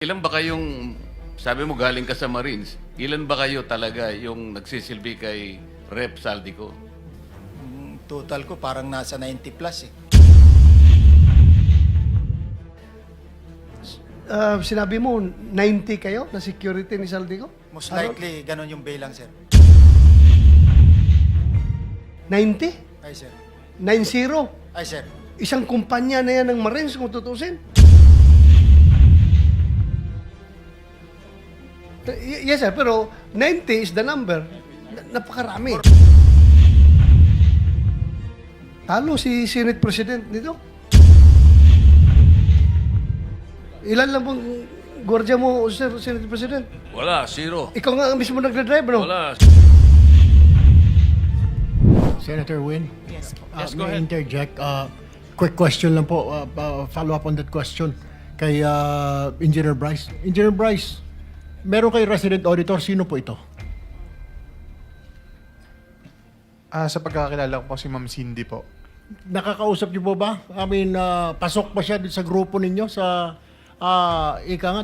Ilan ba kayong, sabi mo galing ka sa Marines, ilan ba kayo talaga yung nagsisilbi kay Rep. Saldico? Total ko parang nasa 90 plus eh. Sinabi mo, 90 kayo na security ni Saldico? Most likely, ganun yung bilang, sir. 90? Ay, sir. 90? Ay, sir. Isang kumpanya na yan ng Marines kung tutusin. Yes, sir, pero 90 is the number. Napakarami. Talo si Senate President nito. Ilan lang bang gwardiya mo, Sir Senate President? Wala, zero. Ikaw nga ang mismo nagdadrive, no? Wala. Senator Win? Yes po. May interject. Quick question lang po. Follow up on that question kay Engineer Bryce. Engineer Bryce, meron kay resident auditor. Sino po ito? Sa pagkakakilala ko po si Ma'am Cindy po. Nakakausap niyo po ba? I mean, pasok ba siya sa grupo ninyo sa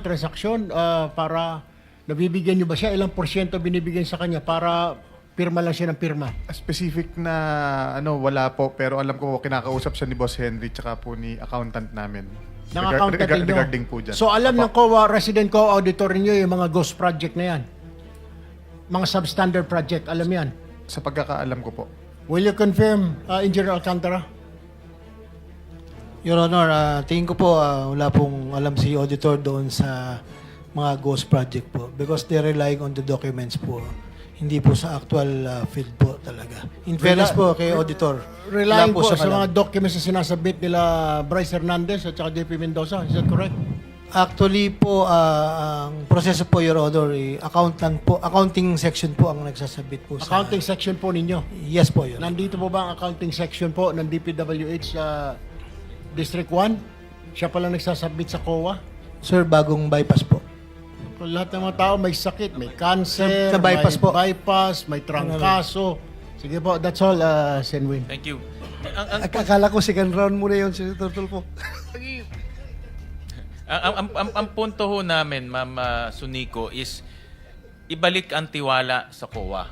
transaksyon para nabibigyan niyo ba siya? Ilang porsyento binibigyan sa kanya para pirma lang siya ng pirma? Specific na wala po, pero alam ko kinakausap siya ni Boss Henry tsaka po ni accountant namin. Ng accountant ninyo? Regarding po dyan. So alam ng COA, resident COA auditor niyo yung mga ghost project na yan? Mga substandard project, alam yan? Sa pagkakaalam ko po. Will you confirm, Engineer Alcantara? Your Honor, tingin ko po wala pong alam si auditor doon sa mga ghost project po because they're relying on the documents po. Hindi po sa actual field po talaga. In fairness po kay auditor, Relying wala po sa siyang mga alam. documents na sinasabit nila Bryce Hernandez at saka JP Mendoza. Is that correct? Actually po, ang proseso po, Your Honor, accounting section po ang nagsasabit po sa... Accounting section po ninyo. Yes po, Your Honor. Nandito po ba ang accounting section po ng DPWH sa District 1? Siya pala nagsasubmit sa COA? Sir, bagong bypass po. Kung lahat ng mga tao may sakit, may cancer, Sa bypass may po. bypass, may trangkaso. Sige po, that's all, Senwin. Thank you. Akala ko second round muna yun, Senator Tulfo. Ang punto ho namin, Ma'am Sunico, is ibalik ang tiwala sa COA.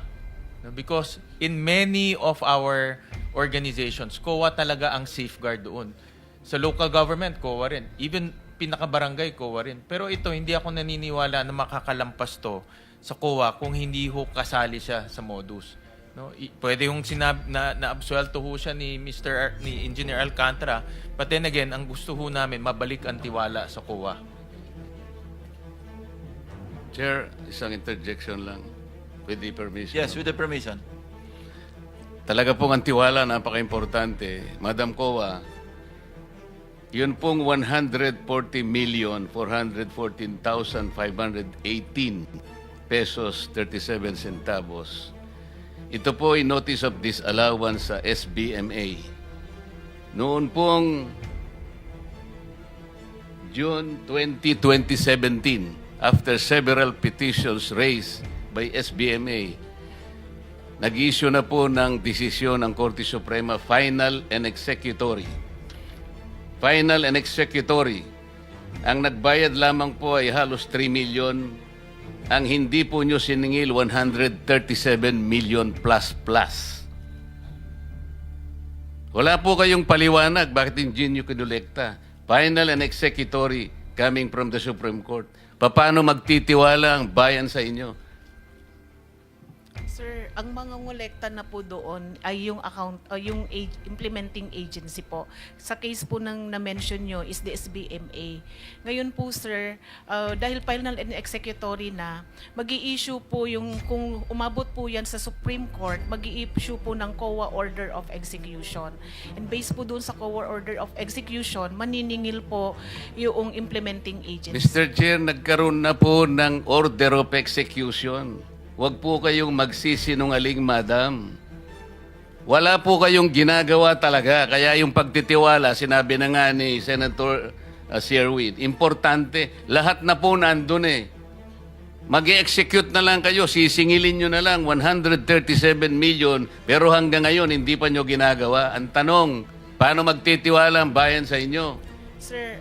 No, because in many of our organizations, COA talaga ang safeguard doon. Sa local government, COA rin. Even pinaka-barangay, COA rin. Pero ito, hindi ako naniniwala na makakalampas to sa COA kung hindi ho kasali siya sa modus. No, pwede yung na-absuelto ho siya ni Engineer Alcantara, but then again, ang gusto ho namin, mabalik ang tiwala sa COA. Chair, isang interjection lang. With the permission. Yes, with the permission. Talaga pong ang tiwala, napaka-importante. Madam COA, yun pong 140,414,518 pesos 37 centavos. Ito po ay notice of disallowance sa SBMA. Noon pong June 20, 2017, after several petitions raised by SBMA, nag-issue na po ng desisyon ng Korte Suprema, final and executory. Final and executory. Ang nagbayad lamang po ay halos 3 million. Ang hindi po nyo siningil, 137 million plus plus. Wala po kayong paliwanag bakit hindi nyo kinolekta. Final and executory coming from the Supreme Court. Paano magtitiwala ang bayan sa inyo? Sir, ang mga ngolekta na po doon ay yung implementing agency po. Sa case po ng na-mention nyo is the SBMA. Ngayon po, sir, dahil final and executory na, mag-i-issue po yung, kung umabot po yan sa Supreme Court, mag-i-issue po ng COA Order of Execution. And based po doon sa COA Order of Execution, maniningil po yung implementing agency. Mr. Chair, nagkaroon na po ng order of execution. Huwag po kayong magsisinungaling, madam. Wala po kayong ginagawa talaga. Kaya yung pagtitiwala, sinabi na nga ni Senator Sherwin, importante. Lahat na po nandun eh. Mag-execute na lang kayo, sisingilin nyo na lang 137 million, pero hanggang ngayon hindi pa nyo ginagawa. Ang tanong, paano magtitiwala ang bayan sa inyo? Sir,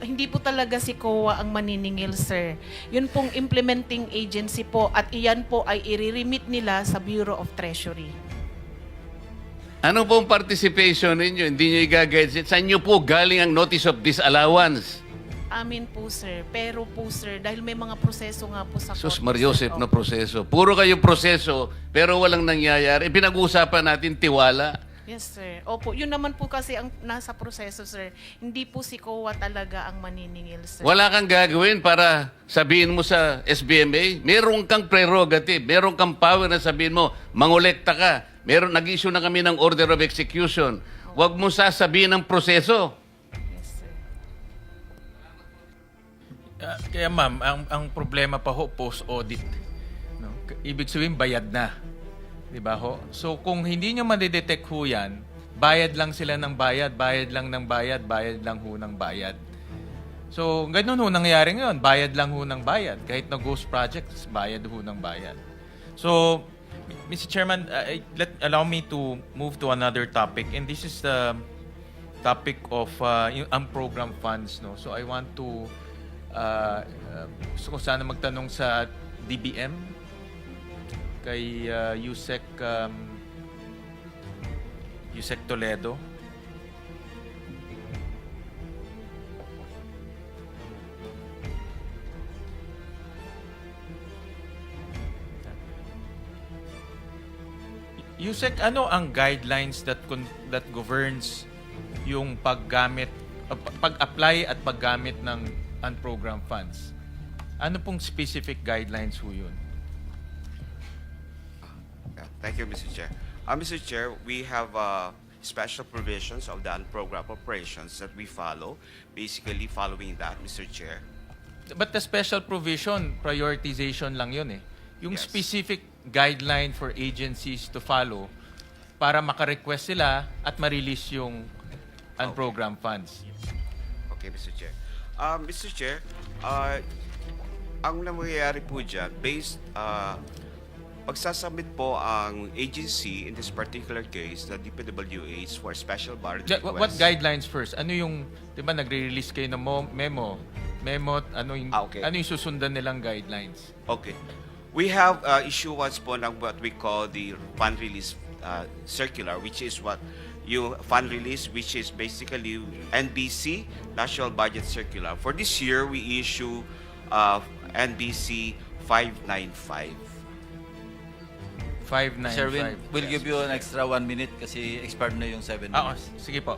hindi po talaga si COA ang maniningil, sir. Yun pong implementing agency po at iyan po ay i-remit nila sa Bureau of Treasury. Ano pong participation ninyo? Hindi nyo i-guide. Saan nyo po galing ang notice of disallowance? Amin po, sir. Pero po, sir, dahil may mga proseso nga po sa Sus korte, Mariosep sir. na proseso. Puro kayo proseso, pero walang nangyayari. Pinag-uusapan natin tiwala. Yes, sir. Opo, yun naman po kasi ang nasa proseso, sir. Hindi po si COA talaga ang maniningil, sir. Wala kang gagawin para sabihin mo sa SBMA, meron kang prerogative, meron kang power na sabihin mo, mangolekta ka. Nag-issue na kami ng order of execution. Huwag mo sasabihin ng proseso. Yes, sir. Kaya ma'am, ang problema pa ho, post-audit. No? Ibig sabihin, bayad na. Di ba ho? So kung hindi nyo madidetect ho yan, bayad lang sila ng bayad, bayad lang ng bayad, bayad lang ho ng bayad. So ganun ho nangyayari ngayon, bayad lang ho ng bayad. Kahit na ghost projects, bayad ho ng bayad. So, Mr. Chairman, allow me to move to another topic. And this is the topic of yung unprogrammed funds. No? So I want to gusto ko sana magtanong sa DBM kay Yusek Toledo. Yusek, ano ang guidelines that governs yung pag-apply at paggamit ng unprogrammed funds? Ano pong specific guidelines ho yun? Thank you, Mr. Chair. Mr. Chair, we have special provisions of the unprogrammed operations that we follow. Basically, following that, Mr. Chair. But the special provision, prioritization lang yun eh. Yung Yes. specific guideline for agencies to follow para makarequest sila at ma-release yung unprogrammed funds. Okay, Mr. Chair. Mr. Chair, ang nangyayari po dyan, magsasubmit po ang agency, in this particular case, the DPWH for special budget request. What guidelines first? Ano yung, di ba nagre-release kayo ng memo, ano yung, Okay. ano yung susundan nilang guidelines? Okay. We have issuance po ng what we call the fund release circular, which is what yung fund release, which is basically NBC, National Budget Circular. For this year, we issue NBC 595. 595. Sir, we'll give you an extra 1 minute kasi expired na yung 7 Ah, minutes. sige po.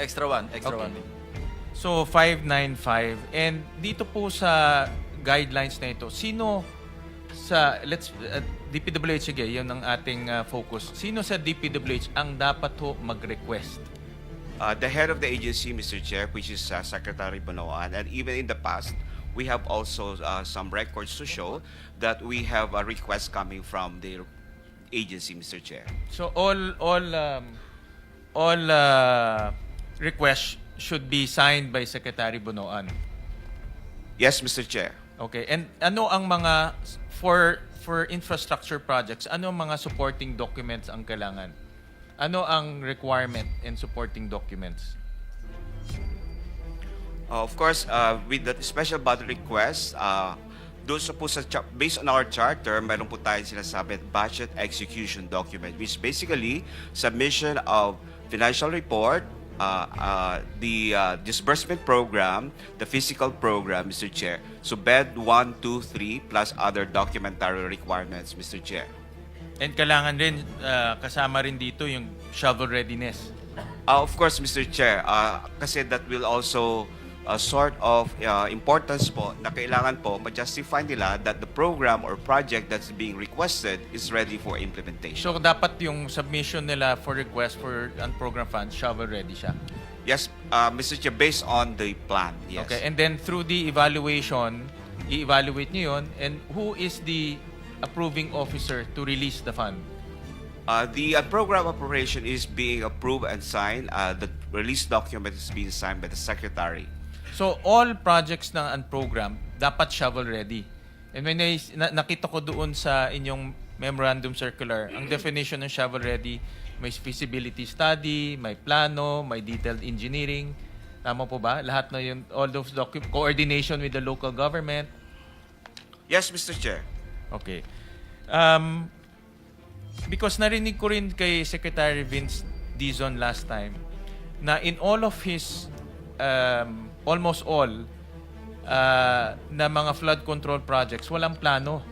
Extra one Okay. minute. So, 595. And dito po sa guidelines na ito, sino sa, DPWH, sige, yun ang ating focus. Sino sa DPWH ang dapat ho mag-request? The head of the agency, Mr. Chair, which is Secretary Bonoan, and even in the past, we have also some records to show that we have a request coming from the agency, Mr. Chair. So, all requests should be signed by Secretary Bonoan. Yes, Mr. Chair. Okay. And ano ang mga, for infrastructure projects, ano ang mga supporting documents ang kailangan? Ano ang requirement in supporting documents? Of course, with the special budget request, doon sa po based on our charter, meron po tayong sinasabi budget execution document, which is basically submission of financial report, the disbursement program, the physical program, Mr. Chair. So BED 1, 2, 3, plus other documentary requirements, Mr. Chair. And kailangan rin, kasama rin dito yung shovel readiness. Of course, Mr. Chair, kasi that will also sort of importance po na kailangan po ma-justify nila that the program or project that's being requested is ready for implementation. So, dapat yung submission nila for request for unprogrammed funds, shovel ready siya. Yes, Mr. Chair, based on the plan, yes. Okay, and then through the evaluation, i-evaluate niyo yun, and who is the approving officer to release the fund? The program operation is being approved and signed. The release document is being signed by the Secretary. So, all projects ng unprogram dapat shovel ready. And when nakita ko doon sa inyong memorandum circular, ang definition ng shovel ready, may feasibility study, may plano, may detailed engineering. Tama po ba? Lahat na yun, all those coordination with the local government. Yes, Mr. Chair. Okay. Because narinig ko rin kay Secretary Vince Dizon last time na in all of his, almost all, na mga flood control projects, walang plano.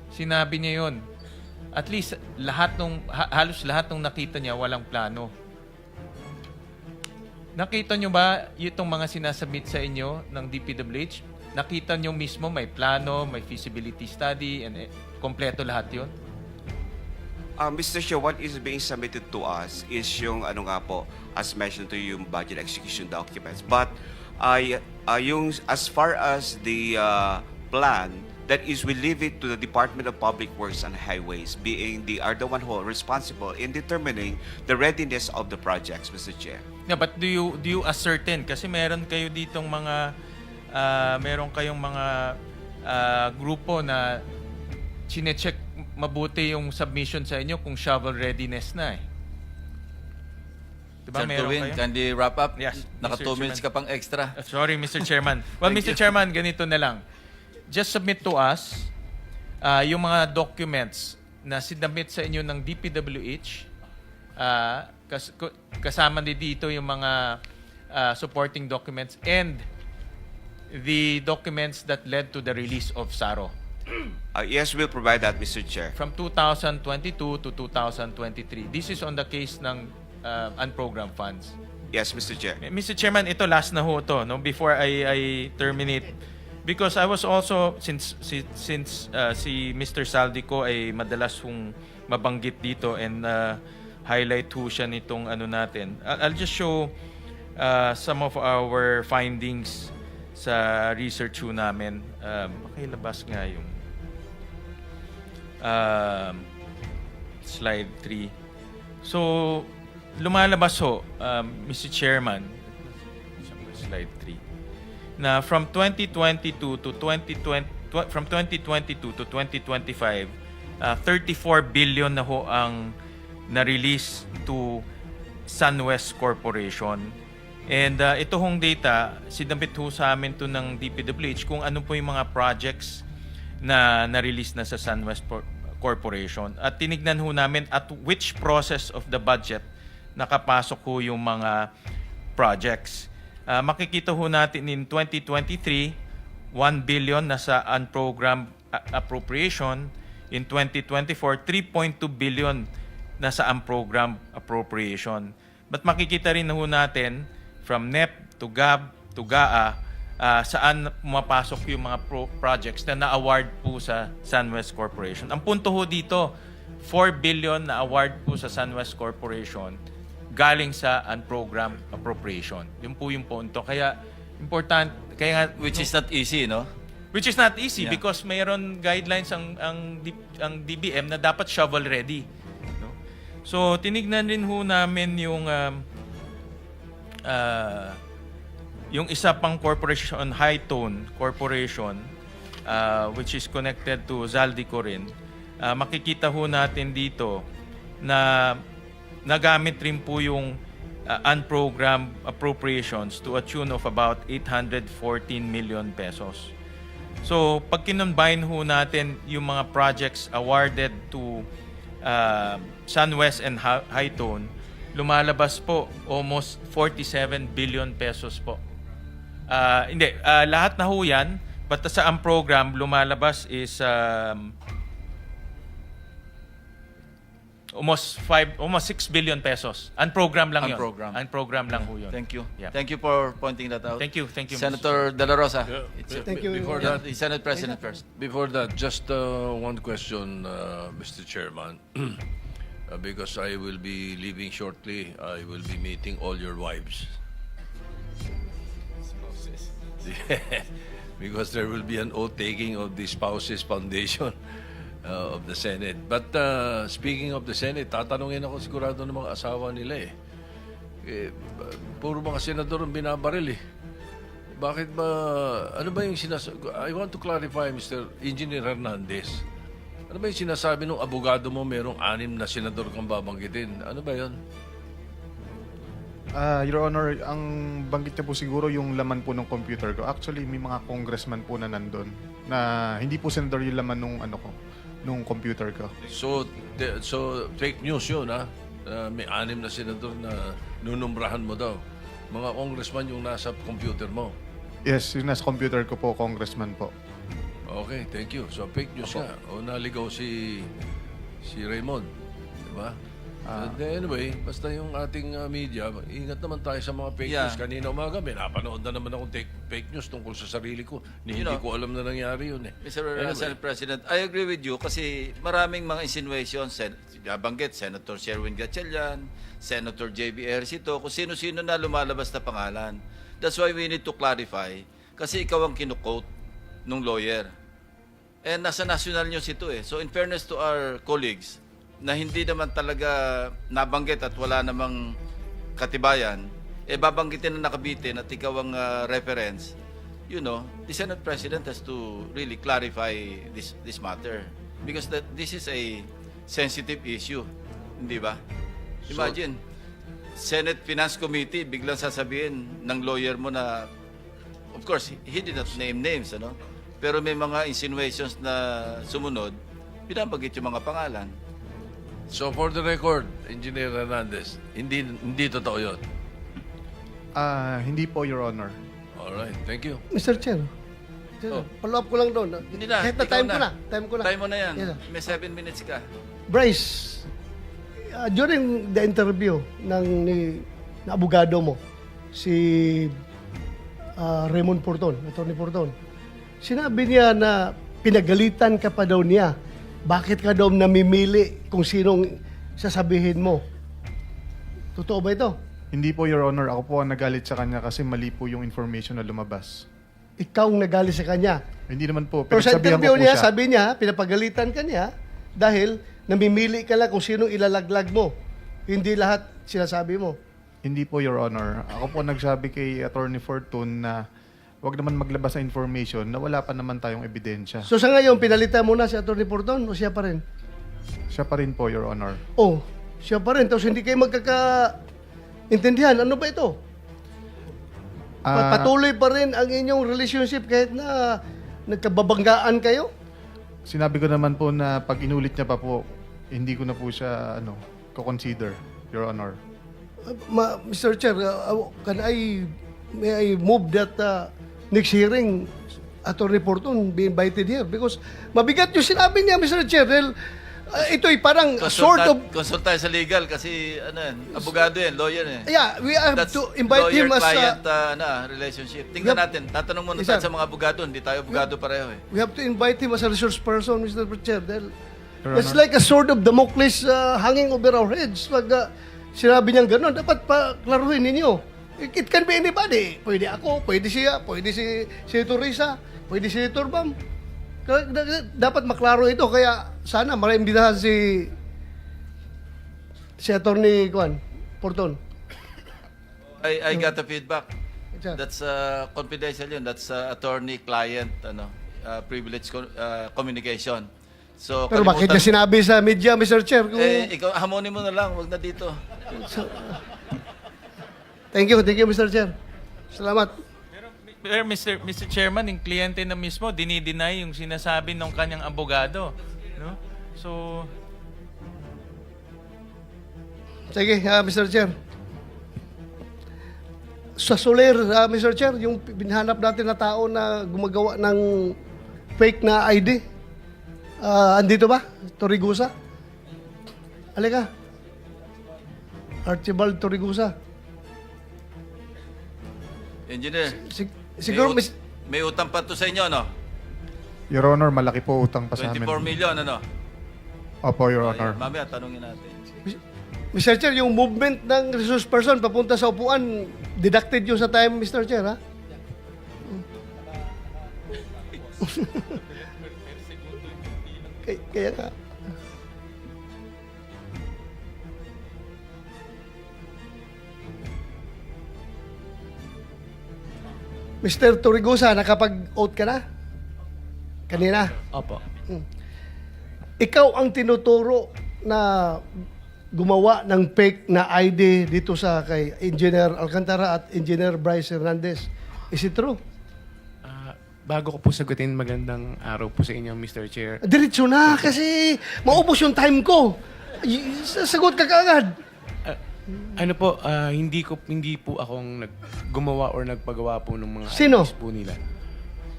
Sinabi niya yun. At least, halos lahat ng nakita niya, walang plano. Nakita nyo ba itong mga sinasubmit sa inyo ng DPWH? Nakita nyo mismo may plano, may feasibility study, and kompleto lahat yun? Mr. Chair, what is being submitted to us is yung ano nga po, as mentioned to you, yung budget execution documents. But yung as far as the plan, that is, we leave it to the Department of Public Works and Highways, being are the one who are responsible in determining the readiness of the projects, Mr. Chair. Yeah, but do you ascertain? Kasi meron kayo ditong mga meron kayong mga grupo na chine-check mabuti yung submission sa inyo kung shovel readiness na eh. Diba Sir meron Tuwin, kayo? kindly wrap up. Yes, Naka Mr. 2 minutes ka pang extra. Sorry, Mr. Chairman. Well, Mr. Chairman, ganito na lang. Just submit to us yung mga documents na sinabit sa inyo ng DPWH. Kasama din dito yung mga supporting documents and the documents that led to the release of SARO Yes, we'll provide that, Mr. Chair. from 2022 to 2023. This is on the case ng unprogrammed funds. Yes, Mr. Chair. Mr. Chairman, ito last na ho to, no, before I terminate. Because I was also, since si Mr. Saldico ay madalas hong mabanggit dito and highlight ho siya nitong ano natin. I'll just show some of our findings sa research ho namin. Makilabas nga yung slide 3. So, lumalabas ho, Mr. Chairman, slide 3, na from 2022 to 2025, 34 billion na ho ang na-release to SunWest Corporation. And ito hong data, sinabit ho sa amin to ng DPWH kung ano po yung mga projects na na-release na sa SunWest Corporation. At tinignan ho namin at which process of the budget nakapasok ho yung mga projects. Makikita ho natin in 2023, 1 billion na sa unprogrammed appropriation. In 2024, 3.2 billion na sa unprogrammed appropriation. But makikita rin ho natin from NEP to GAB to GAA saan mapasok yung mga projects na na-award po sa SunWest Corporation. Ang punto ho dito, 4 billion na award po sa SunWest Corporation galing sa unprogrammed appropriation. Yun po yung punto. Kaya important, kaya nga, Which is not easy, no? which is not easy Yeah. because mayroon guidelines ang DBM na dapat shovel ready. No? So tinignan rin ho namin yung isa pang corporation, Hightone Corporation, which is connected to Zaldico rin. Makikita ho natin dito na nagamit rin po yung unprogrammed appropriations to a tune of about 814 million pesos. So, pag kinonbine ho natin yung mga projects awarded to SunWest and Hightone, lumalabas po almost 47 billion pesos po. Hindi, lahat na ho yan, but sa unprogrammed, lumalabas is almost 6 billion pesos. Unprogrammed lang yun. Unprogrammed. Unprogrammed lang ho yun. Thank you. Yeah. Thank you for pointing that out. Thank you, Mr. Senator De La Rosa. Thank you. Before Yeah, that, the Senate President first. Before that, just one question, Mr. Chairman. Because I will be leaving shortly, I will be meeting all your wives. Because there will be an oath-taking of the Spouses Foundation of the Senate. But speaking of the Senate, tatanungin ako sigurado ng mga asawa nila puro mga senador ang binabaril Bakit ba, ano ba yung sinasabi? I want to clarify, Mr. Engineer Hernandez. Ano ba yung sinasabi ng abogado mo merong 6 na senador kang babanggitin? Ano ba yun? Your Honor, ang banggit niya po siguro yung laman po ng computer ko. Actually, may mga congressman po na nandun na hindi po senador yung laman nung computer ko. So fake news yun, ha? May 6 na senador na nunumbrahan mo daw. Mga congressman yung nasa computer mo. Yes, yung nasa computer ko po, congressman po. Okay, thank you. So fake news nga. O naligaw si Raymond. Diba? And anyway, basta yung ating media, ingat naman tayo sa mga fake Yeah. news. Kanina umaga, may napanood na naman akong fake news tungkol sa sarili ko. Hindi ko alam na nangyari yun eh. Mr. Senate President, I agree with you kasi maraming mga insinuations, nabanggit, Senator Sherwin Gatchalian, Senator J.B. Ejercito, kung sino-sino na lumalabas na pangalan. That's why we need to clarify kasi ikaw ang kinukote nung lawyer. And nasa national news ito eh. So in fairness to our colleagues, na hindi naman talaga nabanggit at wala namang katibayan, babanggitin na nakabitin at ikaw ang reference, the Senate President has to really clarify this matter. Because this is a sensitive issue. Hindi ba? Imagine, Senate Finance Committee, biglang sasabihin ng lawyer mo na, of course, he did not name names, pero may mga insinuations na sumunod, binabanggit yung mga pangalan. So for the record, Engineer Hernandez, hindi totoo yun. Hindi po, Your Honor. Alright, thank you. Mr. Chair, follow up ko lang doon. Hindi na, Kahit na ikaw time na. ko na. Time ko na. Time mo na yan. Yes, sir. May 7 minutes ka. Bryce, during the interview na abogado mo, si Raymond Porton, Attorney Porton, sinabi niya na pinagalitan ka pa daw niya. Bakit ka daw namimili kung sinong sasabihin mo? Totoo ba ito? Hindi po, Your Honor. Ako po ang nagalit sa kanya kasi mali po yung information na lumabas. Ikaw ang nagali sa kanya. Hindi naman po. Pero sa Pinagsabihan interview ko po niya, siya. sabi niya, pinapagalitan ka niya dahil namimili ka lang kung sinong ilalaglag mo. Hindi lahat sinasabi mo. Hindi po, Your Honor. Ako po nagsabi kay Attorney Fortune na wag naman maglabas ng information na wala pa naman tayong ebidensya. So sa ngayon, pinalitan mo na si Atty. Porton o siya pa rin? Siya pa rin po, Your Honor. Oh, siya pa rin. Tapos hindi kayo magkakaintindihan. Ano ba ito? Patuloy pa rin ang inyong relationship kahit na nagkababanggaan kayo? Sinabi ko naman po na pag inulit niya pa po, hindi ko na po siya ko-consider, Your Honor. Mr. Chair, may I move that next hearing, Atty. Porton be invited here? Because mabigat yung sinabi niya, Mr. Chair. Dahil, ito'y parang sort of... Consult tayo sa legal kasi abogado yan, lawyer eh. Yeah, we have That's to invite him as... lawyer-client relationship. Tingnan natin. Tatanong muna Yes, tayo sir. sa mga abogado. Hindi tayo abogado pareho eh. We have to invite him as a resource person, Mr. Chair. Dahil Your it's Honor. like a sword of Damocles hanging over our heads. Pag sinabi niyang gano'n, dapat paklaruhin ninyo. It can be anybody. Pwede ako, pwede siya, pwede si Senator Risa, pwede si Senator Bam. Dapat maklaro ito. Kaya sana maimbitahan si Atty. Porton. I got the feedback. Sir. That's confidential yun. That's attorney-client privilege communication. So, Pero bakit niya sinabi sa media, Mr. Chair? ikaw, hamonin mo na lang. Huwag na dito. Thank you, Mr. Chair. Salamat. Pero Mr. Chairman, yung kliyente na mismo, dinideny yung sinasabi ng kanyang abogado. No? So, Sige, Mr. Chair. Sa Soler, Mr. Chair, yung binhanap natin na tao na gumagawa ng fake na ID, andito ba? Torigusa? Halika. Archibald Torigusa. Engineer, Siguro, may utang pa to sa inyo, no? Your Honor, malaki po utang pa sa amin. 24 million, ano? Opo, Your Honor. Mamaya, tanungin natin. Mr. Chair, yung movement ng resource person papunta sa upuan, deducted yung sa time, Mr. Chair, ha? Kaya ka. Mr. Torigusa, nakapag-oath ka na? Kanina? opo. Ikaw ang tinuturo na gumawa ng fake na ID dito sa kay Engineer Alcantara at Engineer Bryce Hernandez. Is it true? Bago ko po sagutin, magandang araw po sa inyo, Mr. Chair. Diretso na kasi maubos yung time ko. Sagot ka kaagad. Ano po, hindi po akong gumawa or nagpagawa po ng mga Sino? IDs po nila.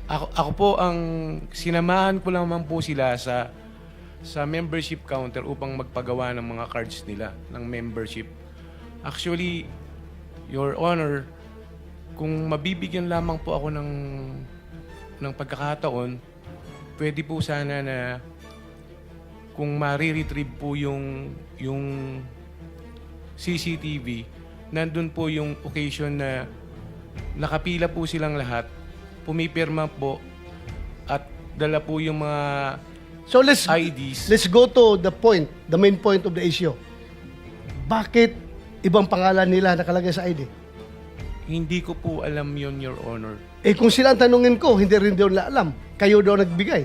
Ako po ang sinamahan ko lamang po sila sa membership counter upang magpagawa ng mga cards nila ng membership. Actually, Your Honor, kung mabibigyan lamang po ako ng pagkakataon, pwede po sana na kung ma-retrieve po yung CCTV, nandun po yung occasion na nakapila po silang lahat, pumipirma po at dala po yung mga So let's IDs. go to the point, the main point of the issue. Bakit ibang pangalan nila nakalagay sa ID? Hindi ko po alam yon, Your Honor. Eh kung sila ang tanungin ko, hindi rin daw nila alam. Kayo daw nagbigay.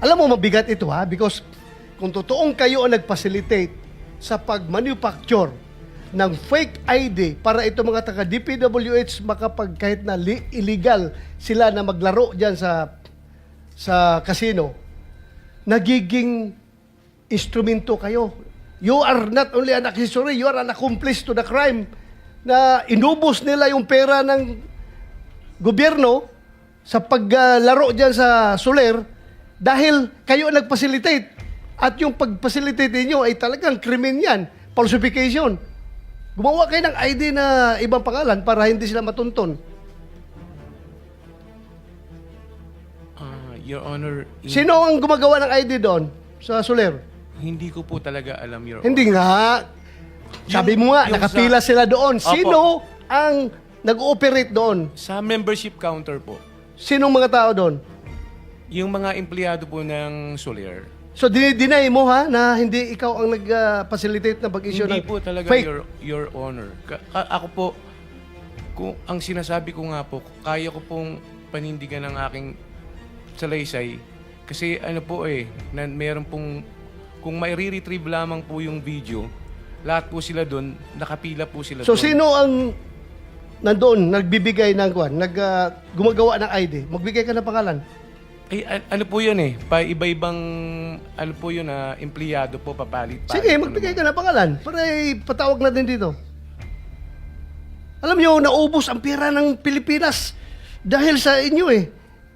Alam mo, mabigat ito ha, because kung totoong kayo ang nag-facilitate sa pag-manufacture ng fake ID para ito mga taga-DPWH makapag kahit na illegal sila na maglaro dyan sa casino, nagiging instrumento kayo. You are not only an accessory, you are an accomplice to the crime na inubos nila yung pera ng gobyerno sa paglaro dyan sa Soler dahil kayo ang nag-facilitate. At yung pag-facilitate niyo ay talagang krimen yan. Falsification. Gumawa kayo ng ID na ibang pangalan para hindi sila matunton. Your Honor, Sino ang gumagawa ng ID doon sa Soler? hindi ko po talaga alam, Your Honor. Hindi nga. Sabi mo nga, yung nakapila sila doon. Opo. Sino ang nag-ooperate doon? Sa membership counter po, Sinong mga tao doon? yung mga empleyado po ng Soler, So, dinay mo ha na hindi ikaw ang nag-facilitate na pag-issue ng hindi po talaga, fake. Your Honor. Ako po, kung ang sinasabi ko nga po, kaya ko pong panindigan ng aking salaysay. Kasi ano po na meron pong, kung may re-retrieve lamang po yung video, lahat po sila doon, nakapila po sila So, doon. sino ang nandoon, nagbibigay ng gumagawa ng ID? Magbigay ka ng pangalan. Ano po yun pa-iba-ibang, ano po yun empleyado po, papalit. Sige, magbigay ka ng pangalan para ipatawag natin dito. Alam nyo, naubos ang pera ng Pilipinas dahil sa inyo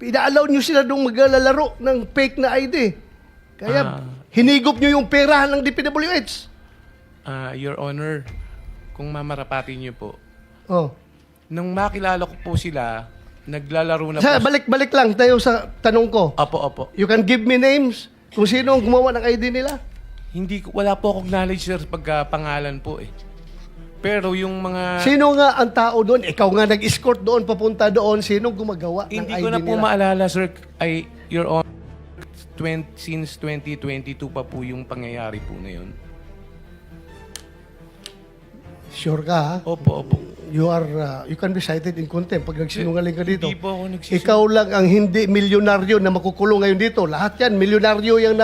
Ina-allow nyo sila doon maglalaro ng fake na ID. Kaya hinigop nyo yung pera ng DPWH. Your Honor, kung mamarapatin niyo po, Oh. nung makilala ko po sila, naglalaro na Sa, po. balik tayo sa tanong ko. Opo. You can give me names kung sino ang gumawa ng ID nila? Wala po akong knowledge, sir, pagkapangalan po Pero yung mga... Sino nga ang tao doon? Ikaw nga nag-escort doon, papunta doon. Sino gumagawa ng Hindi ID ko na po nila? maalala, sir. Your Honor, since 2022 pa po yung pangyayari po na yun. Sure ka, ha? Opo. You can be cited in contempt pag nagsinungaling ka dito. Hindi po ako nagsisinungaling. Ikaw lang ang hindi milyonaryo na makukulong ngayon dito. Lahat yan, milyonaryo yung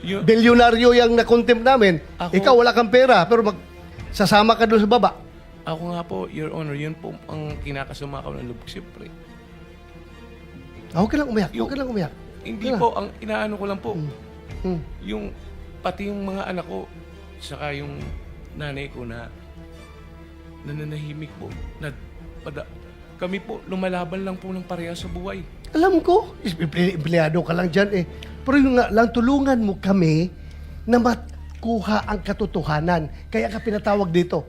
bilyonaryo yung na-contempt namin. Ikaw wala kang pera, pero sasama ka doon sa baba. Ako nga po, Your Honor, yun po ang kinakasama ko ng lubog, siyempre. Huwag ka lang umiyak. Hindi Kaya. po, ang inaano ko lang po, Hmm. yung pati yung mga anak ko, saka yung nanay ko na nananahimik po. Kami po, lumalaban lang po ng pareha sa buhay. Alam ko, empleyado ka lang dyan Pero yung nga lang, tulungan mo kami na kuha ang katotohanan. Kaya ka pinatawag dito.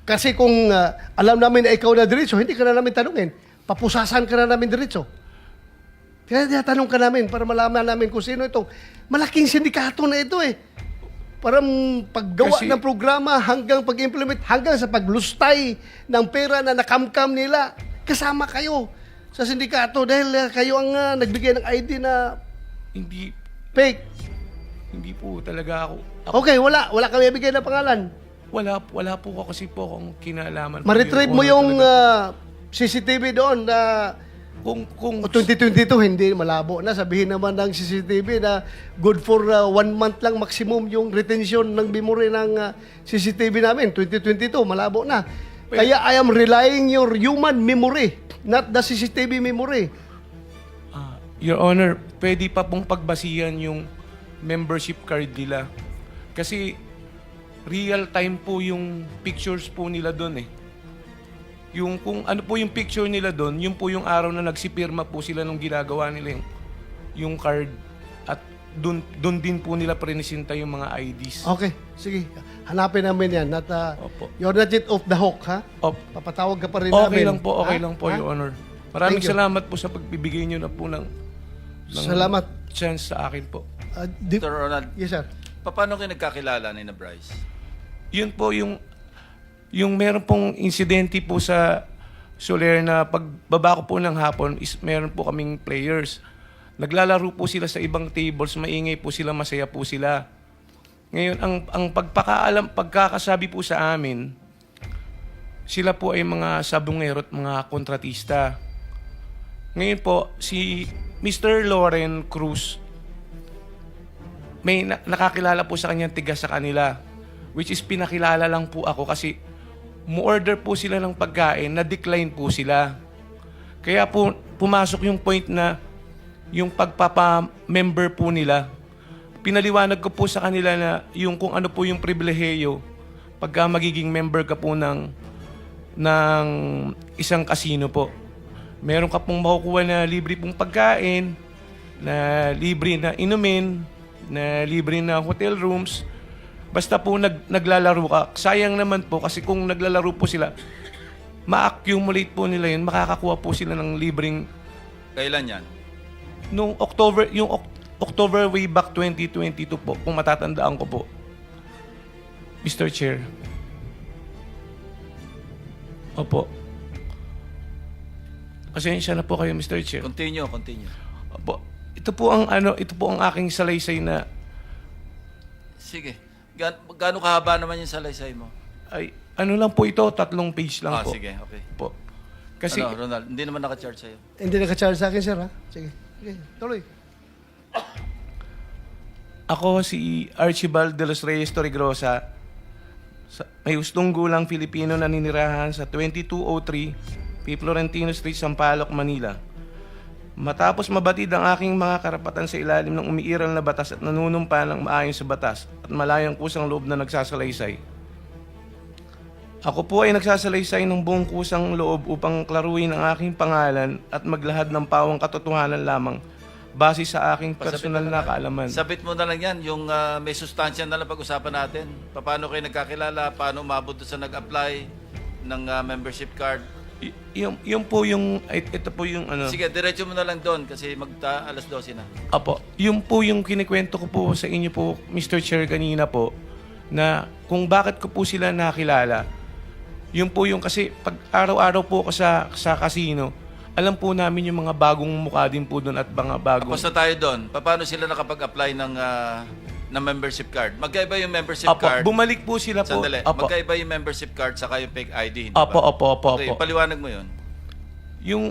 Kasi kung alam namin na ikaw na diretso, hindi ka na namin tanungin. Papusasan ka na namin diretso. Kaya tinatanong ka namin para malaman namin kung sino itong malaking sindikato na ito Para paggawa ng programa hanggang pag-implement, hanggang sa paglustay ng pera na nakamkam nila. Kasama kayo sa sindikato dahil kayo ang nagbigay ng ID na Hindi fake. po talaga ako. Okay, wala kami ibigay na pangalan. Wala po ako kasi po akong kinalaman. Ma-retrieve mo Your yung Honor, talaga. CCTV doon na O 2022, hindi malabo na. Sabihin naman ng CCTV na good for 1 month lang maximum yung retention ng memory ng CCTV namin. 2022, malabo na. Kaya I am relying your human memory, not the CCTV memory. Your Honor, pwede pa pong pagbasihan yung membership card nila. Kasi real time po yung pictures po nila doon eh. Yung kung ano po yung picture nila doon, yun po yung araw na nagsipirma po sila nung ginagawa nila yung card. At doon din po nila prenisinta yung mga IDs. Okay, sige. Hanapin namin yan. Opo. You're not yet off the hook, ha? Papatawag ka pa rin namin. Okay lang po, okay Ha? lang po, Ha? Your Honor. Maraming Thank you. salamat po sa pagbibigay nyo na po ng Salamat. chance sa akin po. Sir Ronald, Yes, sir. paano kayo nagkakilala ni na Bryce? Yun po yung meron pong insidente po sa Soler na pagbaba ko po ng hapon is meron po kaming players. Naglalaro po sila sa ibang tables, maingay po sila, masaya po sila. Ngayon, ang pagkakasabi po sa amin, sila po ay mga sabungero at mga kontratista. Ngayon po, si Mr. Loren Cruz, may nakakilala po sa kanyang tiga sa kanila, which is pinakilala lang po ako kasi mu-order po sila ng pagkain, na-decline po sila. Kaya po pumasok yung point na yung pagpapa-member po nila. Pinaliwanag ko po sa kanila na yung kung ano po yung pribilehiyo pagka magiging member ka po ng isang casino po. Meron ka pong makukuha na libre pong pagkain, na libre na inumin, na libre na hotel rooms. Basta po naglalaro ka. Sayang naman po kasi kung naglalaro po sila, ma-accumulate po nila yun, makakakuha po sila ng libreng... Kailan yan? Nung October way back 2022 po, kung matatandaan ko po. Mr. Chair. Opo. Pasensya na po kayo, Mr. Chair. Continue. Opo. Ito po ang aking salaysay na Sige. Gaano kahaba naman yung salaysay mo? ay ano lang po ito, 3 page lang po. Sige, okay. Po. Kasi Ronald, hindi naman naka-charge sa'yo. Hindi naka-charge sa akin, sir, ha? Sige. Sige, tuloy. ako si Archibald de los Reyes Torregrosa, may hustong gulang Filipino na ninirahan sa 2203 P. Florentino Street, Sampaloc, Manila. Matapos mabatid ang aking mga karapatan sa ilalim ng umiiral na batas at nanunumpa ng maayon sa batas at malayang kusang loob na nagsasalaysay. Ako po ay nagsasalaysay ng buong kusang loob upang klaruin ang aking pangalan at maglahad ng pawang katotohanan lamang base sa aking personal na kaalaman. Sabit mo na lang yan, yung may sustansya na lang pag-usapan natin. Paano kayo nagkakilala, paano umabot sa nag-apply ng membership card. Yung po yung, ito po yung ano. Sige, diretso mo na lang doon kasi alas 12 na. Apo, yung po yung kinikwento ko po sa inyo po, Mr. Chair, kanina po, na kung bakit ko po sila nakilala. Yun po yung kasi pag araw-araw po ako sa casino, alam po namin yung mga bagong mukha din po doon at mga bagong... Tapos na tayo doon. Paano sila nakapag-apply ng membership card? Magkaiba yung membership Apo, card. bumalik po sila po. Sandali. Apo. Magkaiba yung membership card saka yung fake ID, hindi Opo, ba? opo. Okay, paliwanag mo yun.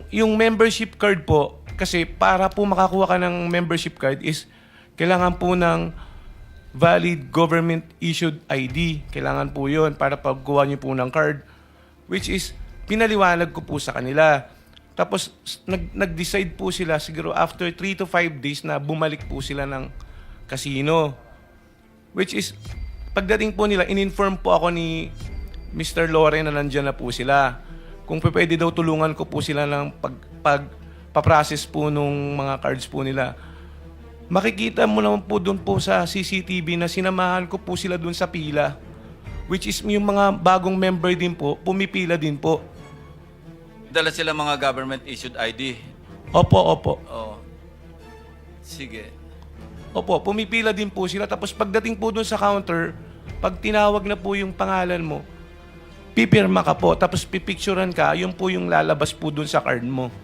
Yung membership card po, kasi para po makakuha ka ng membership card is kailangan po ng valid government issued ID. Kailangan po yun para pagkuha niyo po ng card. Which is, pinaliwanag ko po sa kanila. Tapos, nag-decide po sila siguro after 3 to 5 days na bumalik po sila ng casino. Which is, pagdating po nila, in-inform po ako ni Mr. Loren na nandyan na po sila. Kung pwede daw tulungan ko po sila ng pagpaprocess po nung mga cards po nila. Makikita mo naman po doon po sa CCTV na sinamahan ko po sila doon sa pila. Which is yung mga bagong member din po, pumipila din po. Dala sila mga government issued ID. Opo. Oh. Sige. Opo, pumipila din po sila. Tapos pagdating po doon sa counter, pag tinawag na po yung pangalan mo, pipirma ka po, tapos pipicturean ka, yun po yung lalabas po doon sa card mo.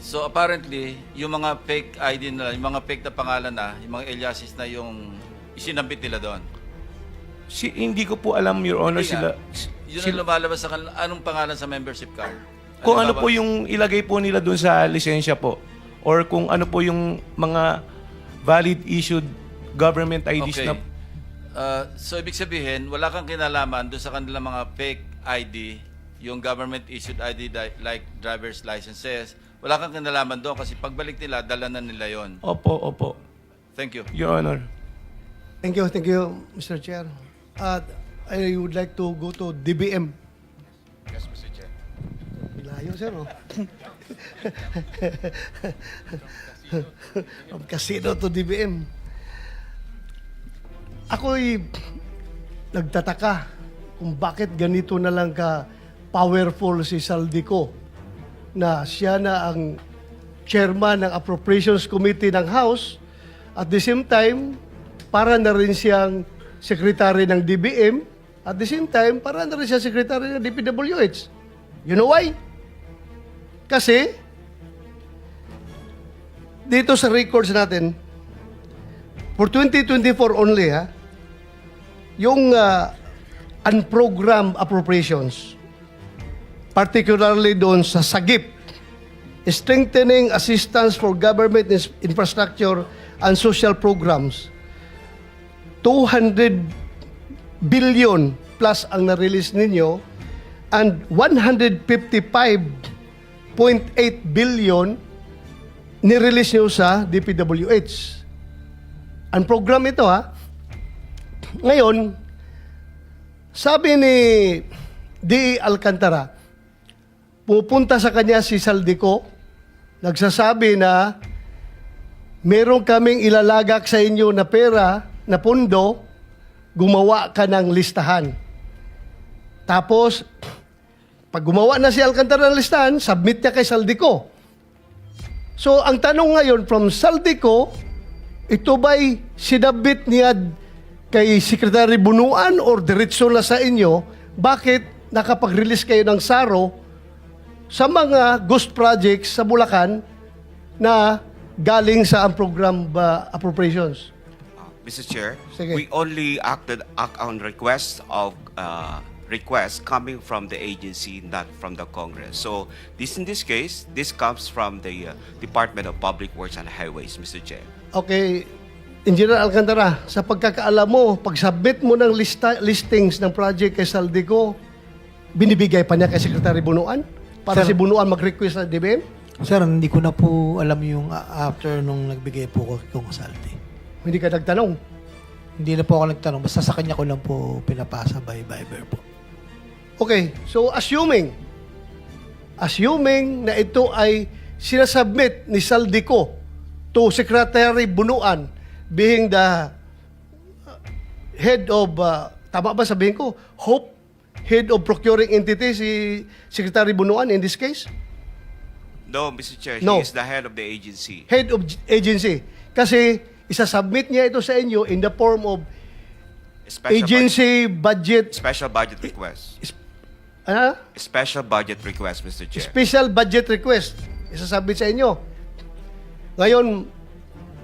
So apparently, yung mga fake ID na, yung mga fake na pangalan na, yung mga aliases na yung isinabit nila doon. Hindi ko po alam, Your Honor, Hindi nga. sila... Yun ang lumalabas sa kanila. Anong pangalan sa membership card? Kung ano Halimbawa- po yung ilagay po nila dun sa lisensya po. Or kung ano po yung mga valid issued government IDs Okay. na... So, ibig sabihin, wala kang kinalaman doon sa kanilang mga fake ID, yung government-issued ID like driver's licenses. Wala kang kinalaman doon kasi pagbalik nila, dala na nila yon. Opo. Thank you. Your Honor. Thank you, Mr. Chair. I would like to go to DBM. Yes, Mr. Chair. Bilayo, sir, no? From casino to DBM. Ako'y nagtataka kung bakit ganito na lang ka powerful si Saldico na siya na ang chairman ng Appropriations Committee ng House at the same time para na rin siyang secretary ng DBM at the same time para na rin siyang secretary ng DPWH. You know why? Kasi dito sa records natin for 2024 only yung unprogrammed appropriations, particularly doon sa SAGIP, Strengthening Assistance for Government Infrastructure and Social Programs, 200 billion plus ang na-release ninyo and 155.8 billion ni-release nyo sa DPWH. Ang program ito Ngayon, sabi ni D. Alcantara, pupunta sa kanya si Saldico, nagsasabi na meron kaming ilalagak sa inyo na pera, na pondo, gumawa ka ng listahan. Tapos, pag gumawa na si Alcantara ng listahan, submit niya kay Saldico. So, ang tanong ngayon from Saldico, ito ba'y sinabit niya kay Secretary Bunuan or diretso na sa inyo? Bakit nakapag-release kayo ng SARO sa mga ghost projects sa Bulacan na galing sa program appropriations? Mr. Chair, Sige. we only act on requests coming from the agency, not from the Congress. So in this case, this comes from the Department of Public Works and Highways, Mr. Chair. Okay, Engineer Alcantara, sa pagkakaalam mo, pag-submit mo ng listings ng project kay Saldico, binibigay pa niya kay Secretary Bunuan para Sir, si Bunuan mag-request sa DBM? Sir, hindi ko na po alam yung after nung nagbigay po ko kung Saldi. Hindi ka nagtanong. Hindi na po ako nagtanong. Basta sa kanya ko lang po pinapasa by Viber po. Okay, so assuming na ito ay sinasubmit ni Saldico to Secretary Bunuan being the head of, tama ba sabihin ko, head of procuring entity si Secretary Bunuan in this case? No, Mr. Chair, No. he is the head of the agency. Head of agency. Kasi isasubmit niya ito sa inyo in the form of agency budget, Special budget request. ano? Special budget request, Mr. Chair. Special budget request. Isasubmit sa inyo. Ngayon,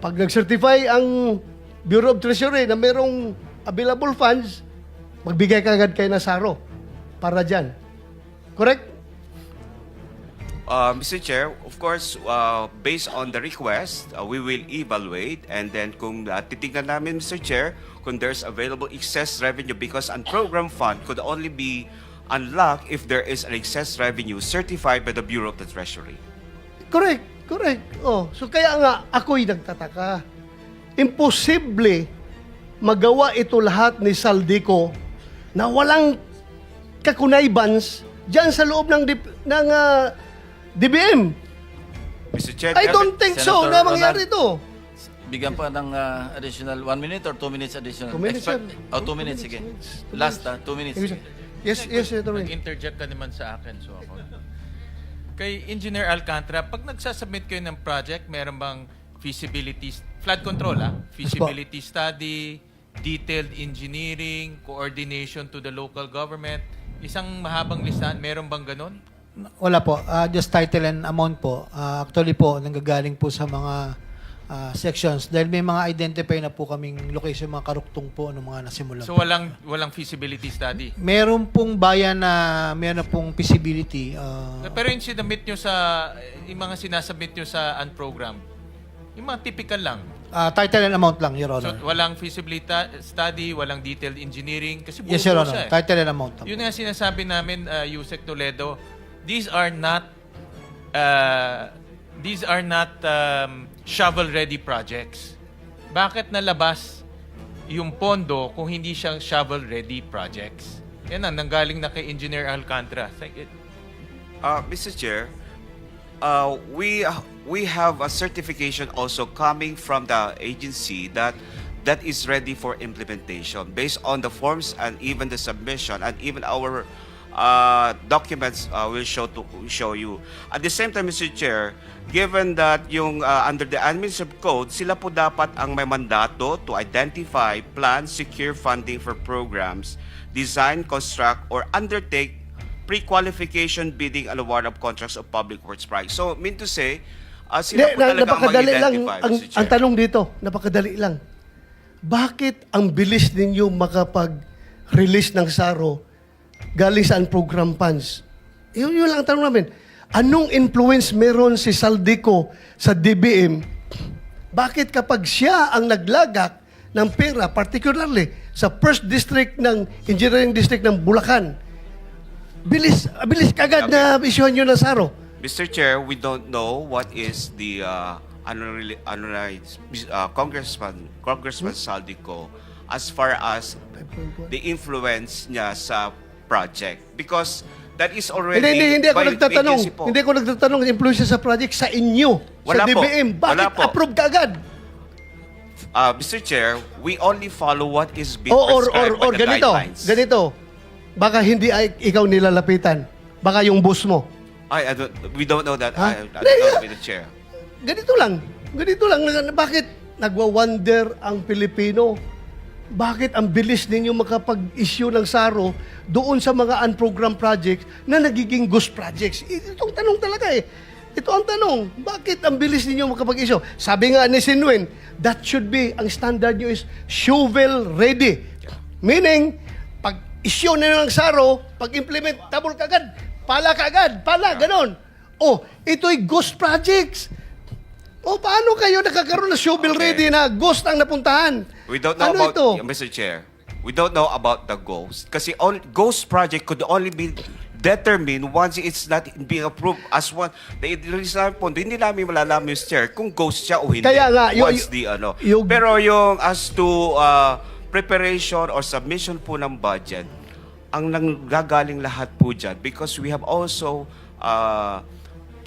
pag nag-certify ang Bureau of Treasury na merong available funds, magbigay ka agad kayo ng SARO para dyan. Correct? Mr. Chair, of course, based on the request, we will evaluate and then kung titingnan namin, Mr. Chair, kung there's available excess revenue because an program fund could only be unlocked if there is an excess revenue certified by the Bureau of the Treasury. Correct. Oh, so kaya nga ako'y nagtataka. Imposible magawa ito lahat ni Saldico na walang kakunaybans diyan sa loob ng DBM. Mr. Chair, I don't think so Senator na mangyari ito. Bigyan pa ng additional 1 minute or 2 minutes additional? 2 minutes, Expert- sir. 2 minutes, sige. Last, 2 minutes. Sige. Yes, Senator Wing. Nag-interject ka naman sa akin, so ako. Kay Engineer Alcantara, pag nagsasubmit kayo ng project, meron bang flood control, feasibility study, detailed engineering, coordination to the local government, isang mahabang listahan, meron bang ganun? Wala po. Just title and amount po. Actually po, nanggagaling po sa mga sections dahil may mga identify na po kaming location, mga karuktong po ng mga nasimulan. So po. walang feasibility study. Meron pong bayan na meron pong feasibility. Pero yung sinabit nyo yung mga sinasubmit nyo sa unprogram, yung mga typical lang. Title and amount lang, Your So Honor. walang feasibility study, walang detailed engineering, kasi Yes, Your buo Honor. siya eh. Title and amount lang. Yun nga sinasabi namin, Yusek Toledo, these are not shovel-ready projects. Bakit nalabas yung pondo kung hindi siya shovel-ready projects? Yan ang nanggaling na kay Engineer Alcantara. Mr. Chair, we have a certification also coming from the agency that is ready for implementation based on the forms and even the submission and even our documents will show you. At the same time, Mr. Chair, given that yung under the administrative code, sila po dapat ang may mandato to identify, plan, secure funding for programs, design, construct, or undertake pre-qualification bidding and award of contracts of public works projects. So, mean to say, sila po talaga ang Napakadali lang. mag-identify, Ang Mr. Chair. tanong dito, napakadali lang. Bakit ang bilis ninyo makapag-release ng SARO galing sa program funds? Yun lang ang tanong namin. Anong influence meron si Saldico sa DBM? Bakit kapag siya ang naglagak ng pera, particularly sa first district ng engineering district ng Bulacan, bilis kagad na isyuhan nyo ng SARO? Mr. Chair, we don't know what is the Congressman Saldico as far as the influence niya sa project. Because that is already Hindi ako by nagtatanong. agency po. Hindi ako nagtatanong influence sa project sa inyo, Wala sa po. DBM. Bakit Wala po. approve kagad? Mr. Chair, we only follow what is being Or prescribed by the guidelines. ganito. Baka hindi ikaw nilalapitan. Baka yung boss mo. We don't know that. Ha? I don't know with the chair. Ganito lang. Bakit nagwa-wonder ang Pilipino? Bakit ang bilis ninyo makapag-issue ng SARO doon sa mga unprogrammed projects na nagiging ghost projects? Itong tanong talaga eh. Ito ang tanong. Bakit ang bilis ninyo makapag-issue? Sabi nga ni Sinwin, that should be, ang standard nyo is shovel ready. Meaning, pag issue na ng SARO, pag-implement, tabol kagad, pala, ganon. Oh, ito'y ghost projects. O paano kayo nakakaroon ng shovel ready na ghost ang napuntahan? We don't know Ano about, ito? Mr. Chair, we don't know about the ghost. Kasi ghost project could only be determined once it's not being approved as one. The reason po, hindi namin malalaman, Mr. Chair, kung ghost siya o hindi. Kaya nga, Pero yung as to preparation or submission po ng budget, ang nanggagaling lahat po dyan because we have also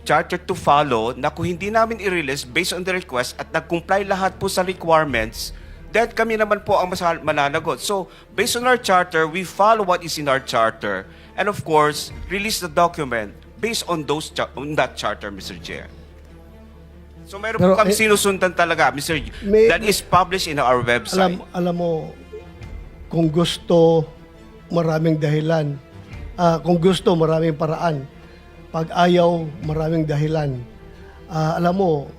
charter to follow na kung hindi namin i-release based on the request at nag-comply lahat po sa requirements, then kami naman po ang mananagot. So, based on our charter, we follow what is in our charter and of course, release the document based on on that charter, Mr. Chair. So, meron po kami sinusundan talaga, Mr. That is published in our website. Alam mo, kung gusto, maraming dahilan. Kung gusto, maraming paraan. Pag ayaw, maraming dahilan. Alam mo,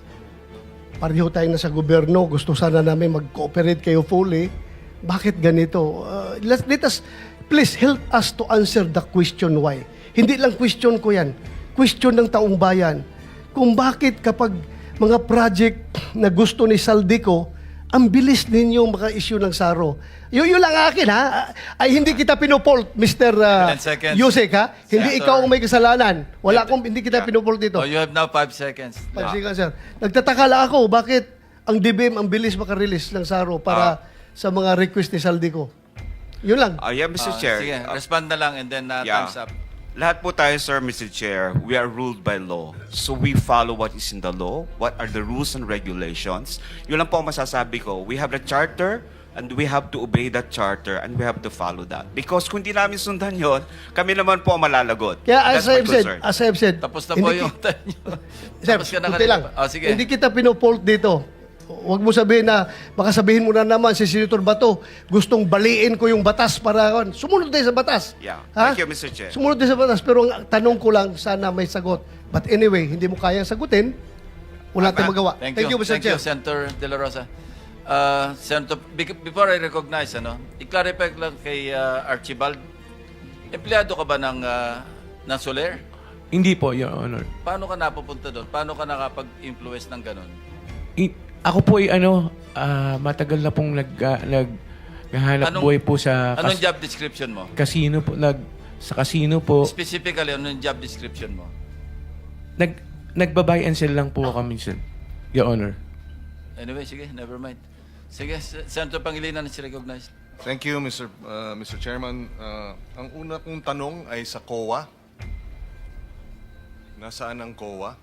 pareho tayong nasa gobyerno, gusto sana namin mag-cooperate kayo fully. Bakit ganito? Let us, please help us to answer the question why. Hindi lang question ko yan. Question ng taong bayan. Kung bakit kapag mga project na gusto ni Saldico, ang bilis ninyo maka-issue ng SARO. Yun lang akin ha. Ay hindi kita pinopolt, Mr. 10 seconds. Yusek ha. Hindi Senator. ikaw ang may kasalanan. Hindi kita pinopolt dito. Oh, you have now 5 seconds. 5 seconds, sir. Nagtataka lang ako, bakit ang DBM ang bilis maka-release ng SARO para sa mga request ni Saldico? Yun lang. Yeah, Mr. Chair. Sige, respond na lang and then time's up. Lahat po tayo, sir, Mr. Chair, we are ruled by law. So we follow what is in the law, what are the rules and regulations. Yun lang po ang masasabi ko. We have the charter, and we have to obey that charter, and we have to follow that. Because kung di namin sundan yun, kami naman po ang malalagot. Kaya That's my as I've said, Tapos na po hindi yung time nyo. Sir, Tapos ka na kunti kanina lang. pa. Oh, sige. Hindi kita pinopolt dito. Huwag mo sabihin na, baka sabihin mo na naman si Senator Bato, gustong baliin ko yung batas para, sumunod tayo sa batas. Yeah. Ha? Thank you, Mr. Chair. Sumunod tayo sa batas, pero ang tanong ko lang, sana may sagot. But anyway, hindi mo kaya sagutin, wala tayong magawa. Thank Thank you, Mr. Thank you, Chair. Senator De La Rosa. Senator, before I recognize, i-clarify ko lang kay Archibald, empleyado ka ba ng Soler? Hindi po, Your Honor. Paano ka napupunta doon? Paano ka nakapag-influence ng ganun? Ako po ay matagal na pong naghahanap buhay po sa Anong job description mo? casino po, sa casino po. Specifically, anong job description mo? Nagba-buy and sell lang po kami, sir. Your Honor. Anyway, sige, never mind. Sige, Senator Pangilinan is recognized. Thank you, Mr. Chairman. Ang una kong tanong ay sa COA. Nasaan ang COA?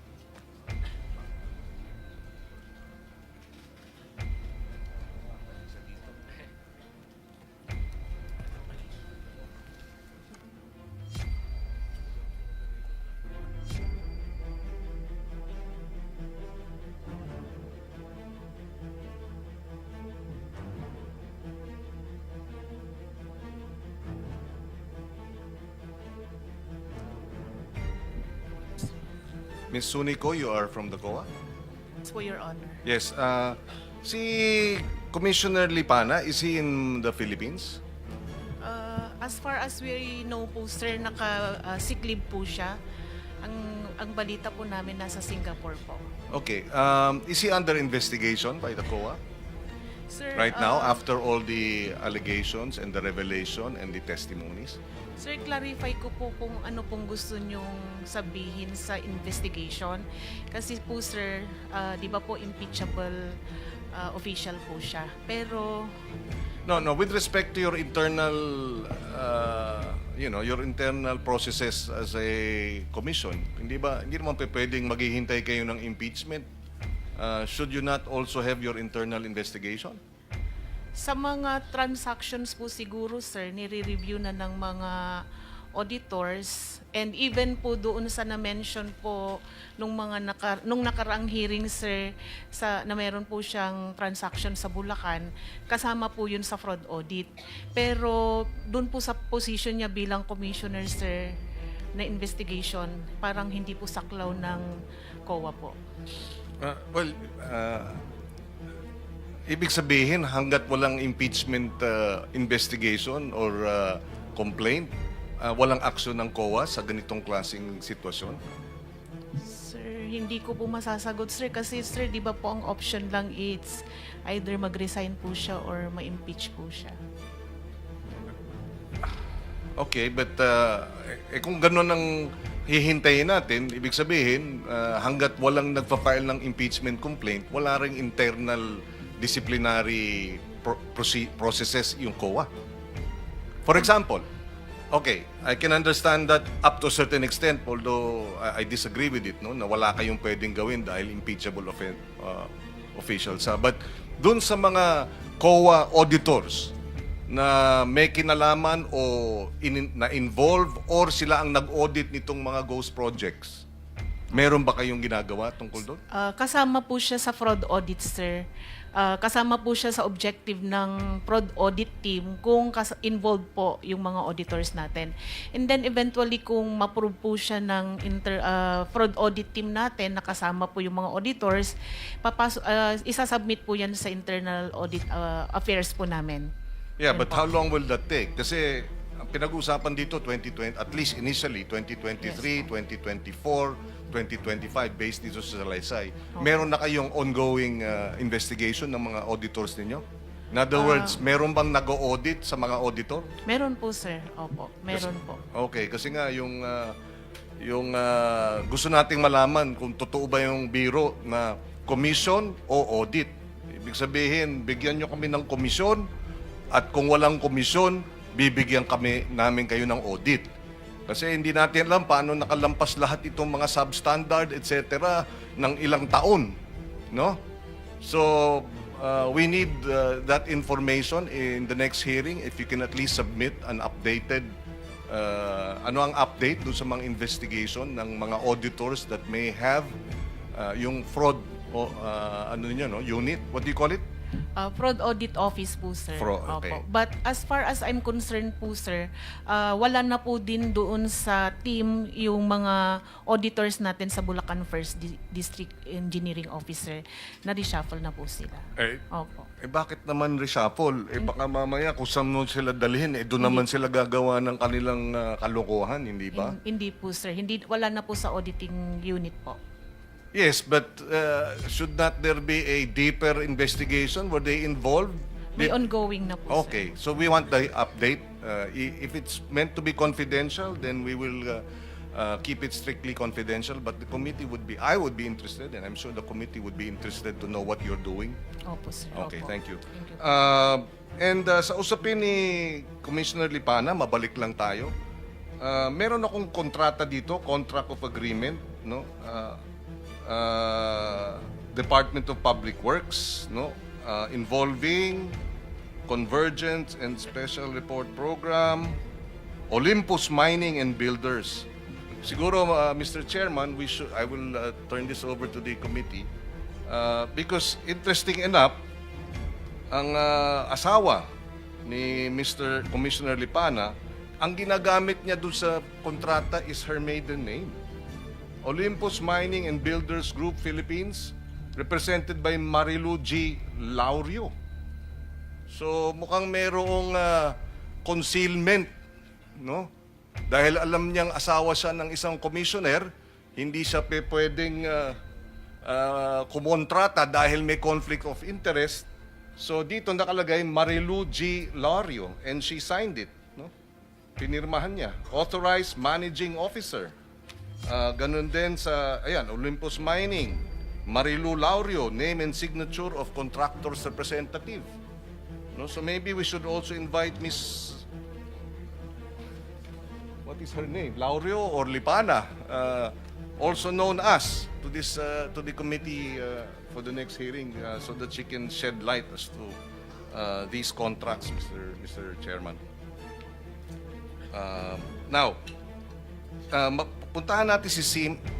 Ms. Sunico, you are from the COA? For Your Honor. Yes. Si Commissioner Lipana, is he in the Philippines? As far as we know po, sir, naka-sick leave po siya. Ang balita po namin nasa Singapore po. Okay. Is he under investigation by the COA Sir, right now after all the allegations and the revelation and the testimonies? Sir, clarify ko po kung ano pong gusto nyong sabihin sa investigation. Kasi po, sir, di ba po impeachable official po siya. Pero No, with respect to your internal, your internal processes as a commission, hindi naman pwedeng maghihintay kayo ng impeachment? Should you not also have your internal investigation? sa mga transactions po siguro, sir, nire-review na ng mga auditors, and even po doon sa na-mention po nung nakaraang hearing, sir, na meron po siyang transaction sa Bulacan, kasama po yun sa fraud audit. Pero doon po sa position niya bilang commissioner, sir, na investigation, parang hindi po saklaw ng COA po. Ibig sabihin, hanggat walang impeachment investigation or complaint, walang aksyon ng COA sa ganitong klaseng sitwasyon? Sir, hindi ko po masasagot, sir, kasi, sir, di ba po ang option lang it's either mag-resign po siya or ma-impeach po siya. Okay, but kung gano'n ang hihintayin natin, ibig sabihin, hanggat walang nagpa-file ng impeachment complaint, wala ring internal disciplinary processes yung COA. For example, okay, I can understand that up to a certain extent, although I disagree with it, no, na wala kayong pwedeng gawin dahil impeachable officials. But dun sa mga COA auditors na may kinalaman o na-involve or sila ang nag-audit nitong mga ghost projects, meron ba kayong ginagawa tungkol doon? Kasama po siya sa fraud audit, sir. Kasama po siya sa objective ng fraud audit team kung involved po yung mga auditors natin. And then eventually kung ma-prove po siya ng fraud audit team natin, nakasama po yung mga auditors, isasubmit po yan sa internal audit affairs po namin. Yeah, but how long will that take? Kasi ang pinag-uusapan dito 2020, at least initially 2023, 2024, 2025 based dito sa Salaysay. Meron na kayong ongoing investigation ng mga auditors ninyo? In other words, meron bang nag-audit sa mga auditor? Meron po, sir. Opo, meron po. Okay, kasi nga yung gusto nating malaman kung totoo ba yung biro na commission o audit. Ibig sabihin, bigyan nyo kami ng komisyon at kung walang komisyon, bibigyan namin kayo ng audit. Kasi hindi natin alam paano nakalampas lahat itong mga substandard, etc. ng ilang taon. No? So, we need that information in the next hearing. If you can at least submit an updated, ano ang update doon sa mga investigation ng mga auditors that may have yung fraud, unit. What do you call it? Fraud Audit Office po, sir. Fraud, okay. Opo. But as far as I'm concerned po, sir, wala na po din doon sa team yung mga auditors natin sa Bulacan First District Engineering Officer. Na-reshuffle na po sila. Opo. Bakit naman reshuffle? Baka mamaya kung saan mo sila dalhin, doon naman sila gagawa ng kanilang kalokohan, hindi ba? Hindi po, sir. Wala na po sa auditing unit po. Yes, but should not there be a deeper investigation? Were they involved? May ongoing na po, sir. Okay, so we want the update. If it's meant to be confidential, then we will keep it strictly confidential. But the committee I would be interested, and I'm sure the committee would be interested to know what you're doing. Opo, sir. Okay, Opo. thank you. Thank you. And sa usapin ni Commissioner Lipana, mabalik lang tayo. Meron akong kontrata dito, contract of agreement, no? Department of Public Works, no? Involving Convergence and Special Report Program, Olympus Mining and Builders. Siguro, Mr. Chairman, I will turn this over to the committee because interesting enough, ang asawa ni Mr. Commissioner Lipana, ang ginagamit niya doon sa kontrata is her maiden name. Olympus Mining and Builders Group Philippines, represented by Marilu G. Laurio. So mukhang merong concealment, no? Dahil alam niyang asawa siya ng isang commissioner, hindi siya pwedeng kumontrata dahil may conflict of interest. So dito nakalagay Marilu G. Laurio and she signed it, no? Pinirmahan niya, authorized managing officer. Ganun din sa, Olympus Mining, Marilu Laurio, name and signature of contractor's representative. No, so maybe we should also invite Miss, what is her name, Laurio or Lipana, also known as to the committee for the next hearing, so that she can shed light as to these contracts, Mr. Chairman. Now, puntahan natin si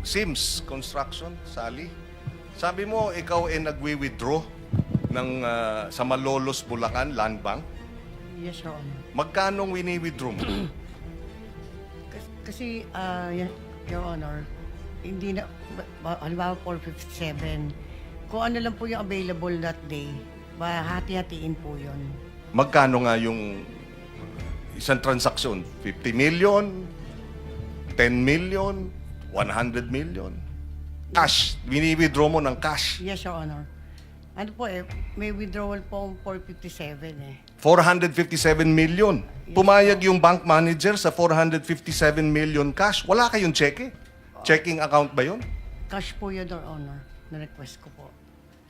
Sims Construction, Sally. Sabi mo, ikaw ay nagwi-withdraw ng, sa Malolos, Bulacan, Land Bank. Yes, Your Honor. Magkano wini-withdraw mo? Kasi, Your Honor, hindi na, halimbawa 457, kung ano lang po yung available that day, hati-hatiin po yun. Magkano nga yung isang transaksyon? 50 million? 10 million? 100 million? Cash. Wini-withdraw mo ng cash. Yes, Your Honor. Ano po may withdrawal po ang 457 457 million. Pumayag yung bank manager sa 457 million cash. Wala kayong cheque? Checking account ba yun? Cash po yun, Your Honor. Na-request ko po.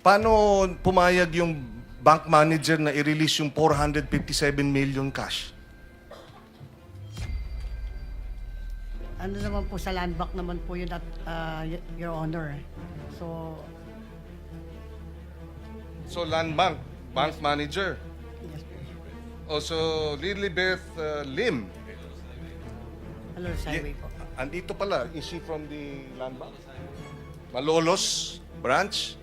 Paano pumayag yung bank manager na i-release yung 457 million cash? Ano naman po sa land bank naman po yun at Your Honor. So land bank, bank manager. Yes po. Also Lilibeth Lim. Hello, Highway po. Andito pala, is she from the land bank? Malolos branch?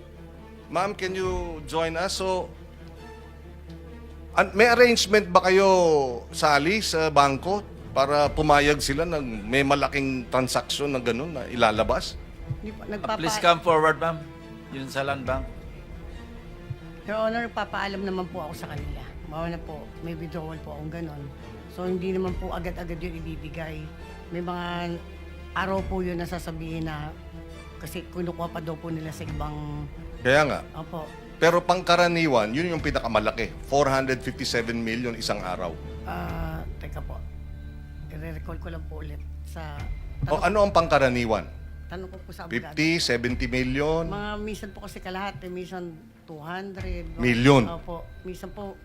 Ma'am, can you join us? So, may arrangement ba kayo, Sally, sa bangko para pumayag sila ng may malaking transaksyon na gano'n na ilalabas? Please come forward, ma'am. Yun sa land bank. Your Honor, papaalam naman po ako sa kanila. Bawa na po, may withdrawal po akong ganon. So, hindi naman po agad-agad yun ibibigay. May mga araw po yun na sasabihin na kasi kinukuha pa daw po nila sa ibang... Kaya nga. Opo. Pero pangkaraniwan, yun yung pinakamalaki. 457 million isang araw. Teka po. I-recall ko lang po ulit sa... O ano ang pangkaraniwan? Tanong ko po sa abogado. 50, 70 million? Mga minsan po kasi kalahati, minsan 200. Million? Opo. Minsan po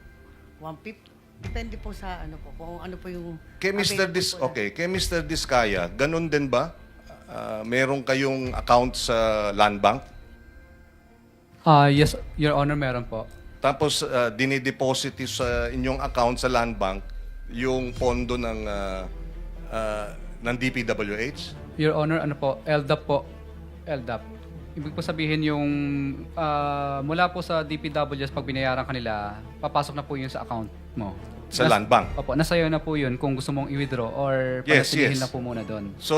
150. Depende po sa ano po, kung ano po yung... Kay Mr. Diskaya, ganun din ba? Meron kayong account sa land bank? Yes, Your Honor, meron po. Tapos dinideposit sa inyong account sa land bank yung pondo ng DPWH? Your Honor, ano po, LDAP po. LDAP. ibig po sabihin yung mula po sa DPWS pag binayaran kanila, papasok na po yun sa account mo. Sa land bank? Opo, nasa'yo na po yun kung gusto mong i-withdraw or Yes, panatilihin yes. na po muna doon. So,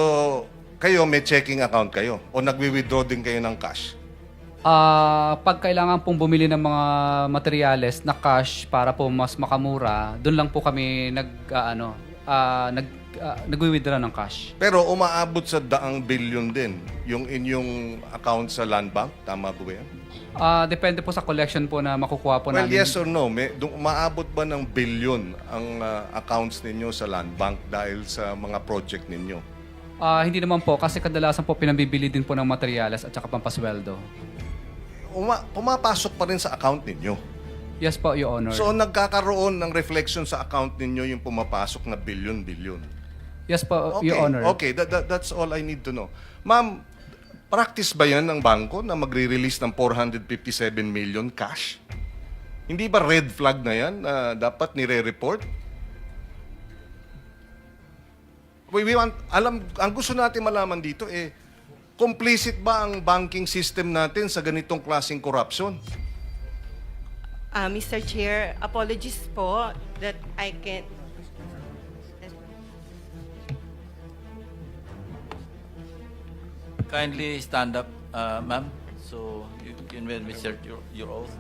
kayo may checking account kayo o nagwi-withdraw din kayo ng cash? Pag kailangan pong bumili ng mga materyales na cash para po mas makamura, doon lang po kami nagwi-withdraw ng cash. Pero umaabot sa 100 billion din yung inyong account sa land bank. Tama po ba yan? Depende po sa collection po na makukuha po Well, namin. yes or no? Umaabot ba ng billion ang accounts ninyo sa land bank dahil sa mga project ninyo? Hindi naman po kasi kadalasan po pinabibili din po ng materyales at saka pampasweldo. Pumapasok pa rin sa account ninyo. Yes po, Your Honor. So nagkakaroon ng reflection sa account ninyo yung pumapasok na billion-billion. Yes po, Okay, Your Honor. okay. That's all I need to know. Ma'am, practice ba yan ng bangko na magre-release ng 457 million cash? Hindi ba red flag na yan na dapat nire-report? Ang gusto natin malaman dito complicit ba ang banking system natin sa ganitong klaseng corruption? Mr. Chair, apologies po that I can... Kindly stand up, ma'am, so you can administer your oath.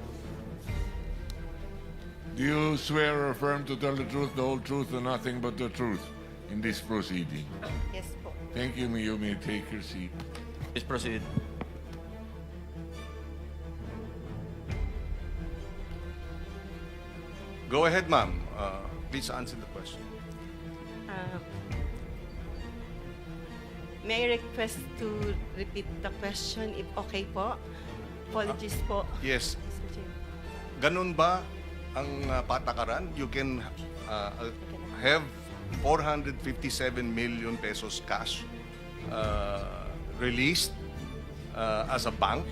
Do you swear or affirm to tell the truth, the whole truth, and nothing but the truth in this proceeding? Yes po. Thank you. You may take your seat. Please proceed. Go ahead, ma'am. Please answer the question. May I request to repeat the question if okay po? Apologies po. Yes. Mr. Chair. Ganun ba ang patakaran? You can have 457 million pesos cash released as a bank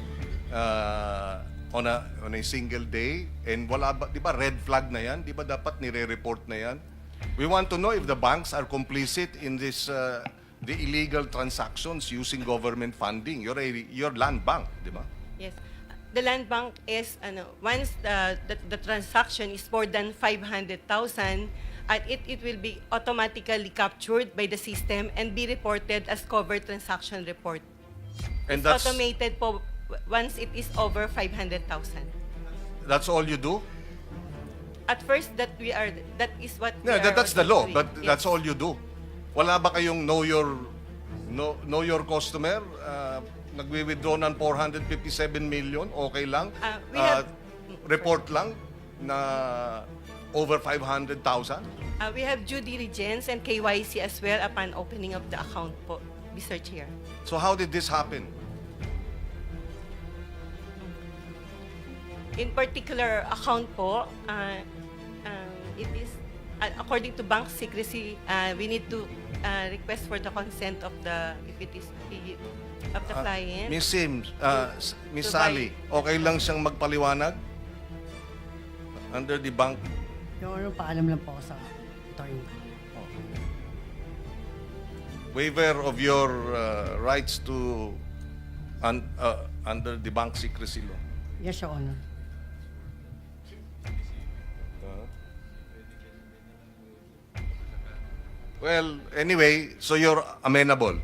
on a single day, and wala ba, di ba red flag na yan? Di ba dapat nire-report na yan? We want to know if the banks are complicit in this the illegal transactions using government funding. You're land bank, di ba? Yes. The land bank is once the transaction is more than 500,000, it will be automatically captured by the system and be reported as covered transaction report. And It's automated po once it is over 500,000. That's all you do? At first, that is what we Yeah, are that's the law, also doing. but Yes. that's all you do. Wala ba kayong know your customer? Nagwi-withdraw ng 457 million, okay lang? We have- report lang na over 500,000? We have due diligence and KYC as well upon opening of the account po, Mr. Chair. So how did this happen? In particular account po, it is according to bank secrecy, we need to request for the consent of the client. Miss Sims, Miss To Sally, okay lang siyang magpaliwanag? Under the bank? Yung ano, paalam lang po ako sa attorney. Waiver of your rights to under the bank secrecy law. Yes, Your Honor. Well, anyway, so you're amenable.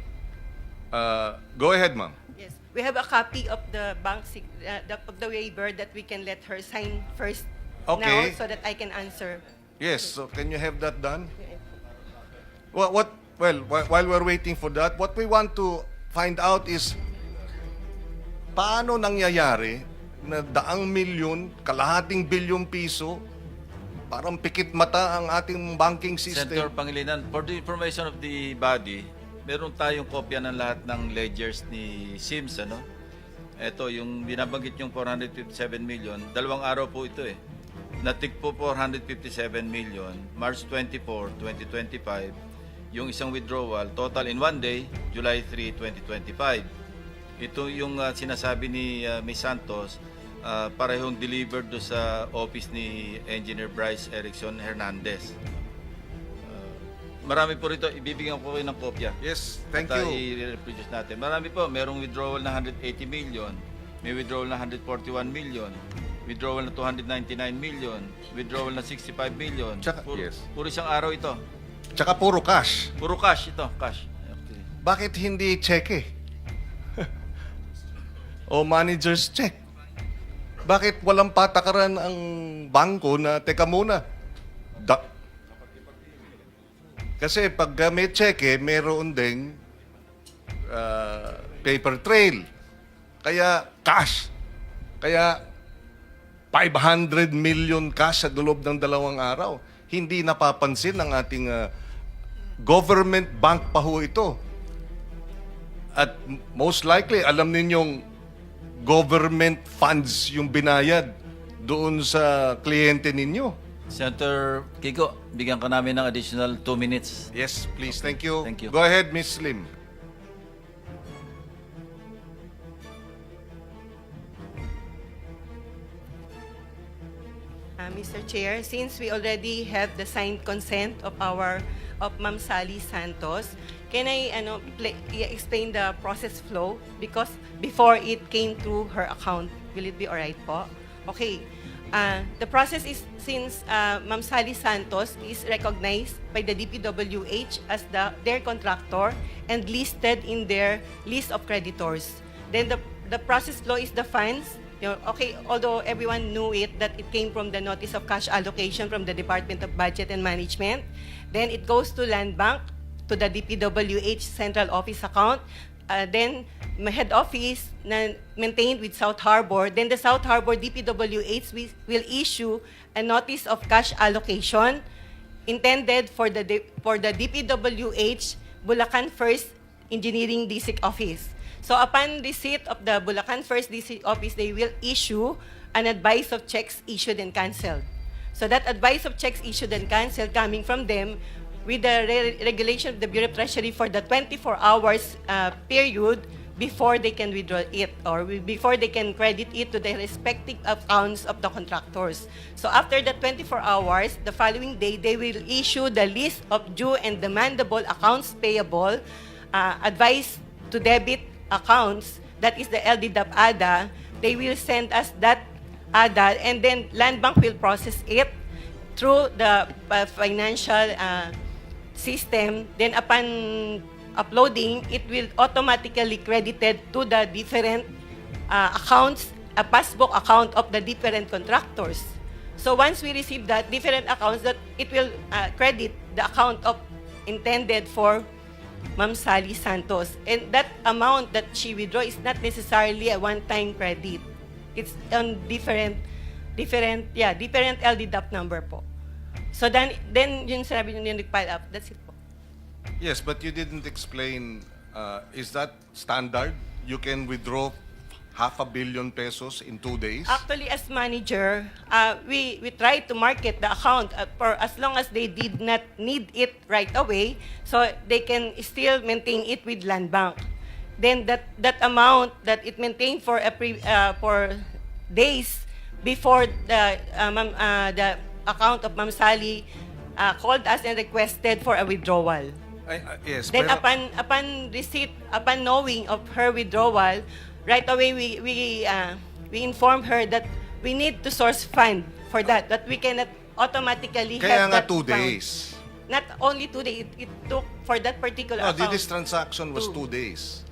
Go ahead, ma'am. Yes, we have a copy of the of the waiver that we can let her sign first Okay. now so that I can answer. Yes, so can you have that done? Well, while we're waiting for that, what we want to find out is paano nangyayari na 100 milyon, kalahating bilyong piso, parang pikit mata ang ating banking Senator system. Pangilinan, for the information of the body, meron tayong kopya ng lahat ng ledgers ni Sims, ano? Ito, yung binabanggit yung 457 million, 2 araw po ito eh. Natik po 457 million, March 24, 2025. Yung isang withdrawal, total in 1 day, July 3, 2025. Ito yung sinasabi ni Ms. Santos, parehong delivered do sa office ni Engineer Bryce Erickson Hernandez. marami po rito, ibibigyan ko kayo ng kopya. Yes, thank At, you. i-reproduce natin. Marami po, merong withdrawal na 180 million, may withdrawal na 141 million, withdrawal na 299 million, withdrawal na 65 million. Yes. Puro isang araw ito. Tsaka puro cash. Puro cash ito, cash. Okay. Bakit hindi cheque? O manager's check? Bakit walang patakaran ang bangko na, teka muna, kasi pag may cheque, meron ding paper trail. Kaya cash. Kaya 500 million cash sa loob ng 2 araw. Hindi napapansin ng ating government bank pa ho ito. At most likely, alam ninyong government funds yung binayad doon sa kliyente ninyo. Senator Kiko, bigyan ka namin ng additional 2 minutes. Yes, please. Thank you. Thank you. Go ahead, Ms. Lim. Mr. Chair, since we already have the signed consent of Ma'am Sally Santos, can I explain the process flow? Because before it came through her account, will it be alright po? Okay. The process is, since Ma'am Sally Santos is recognized by the DPWH as their contractor and listed in their list of creditors, then the process flow is the funds. Okay, although everyone knew it, that it came from the notice of cash allocation from the Department of Budget and Management, then it goes to Land Bank, to the DPWH Central Office account, then head office na maintained with South Harbor, then the South Harbor DPWH will issue a notice of cash allocation intended for the DPWH Bulacan First Engineering District Office. So upon receipt of the Bulacan First District Office, they will issue an advice of checks issued and canceled. So that advice of checks issued and canceled coming from them with the regulation of the Bureau of Treasury for the 24 hours period before they can withdraw it or before they can credit it to the respective accounts of the contractors. So after the 24 hours, the following day, they will issue the list of due and demandable accounts payable, advice to debit accounts, that is the LDDAP ADA. They will send us that ADA, and then Land Bank will process it through the financial system. Then upon uploading, it will automatically credited to the different accounts, a passbook account of the different contractors. So once we receive that different accounts, that it will credit the account of intended for Ma'am Sally Santos. And that amount that she withdraw is not necessarily a one-time credit. It's on different LDDAP number po. So then yun sabi nyo yung nag-pile up, that's it po. Yes, but you didn't explain, is that standard? You can withdraw 500 million pesos in 2 days? Actually, as manager, we try to market the account for as long as they did not need it right away, so they can still maintain it with Land Bank. Then that amount that it maintained for days before the account of Ma'am Sally called us and requested for a withdrawal. Yes. Then pero- upon receipt, upon knowing of her withdrawal, right away we informed her that we need to source fund for that we cannot automatically Kaya have nga that 2 fund. days. Not only 2 days, it took for that particular No, account. this transaction was 2 Two. days.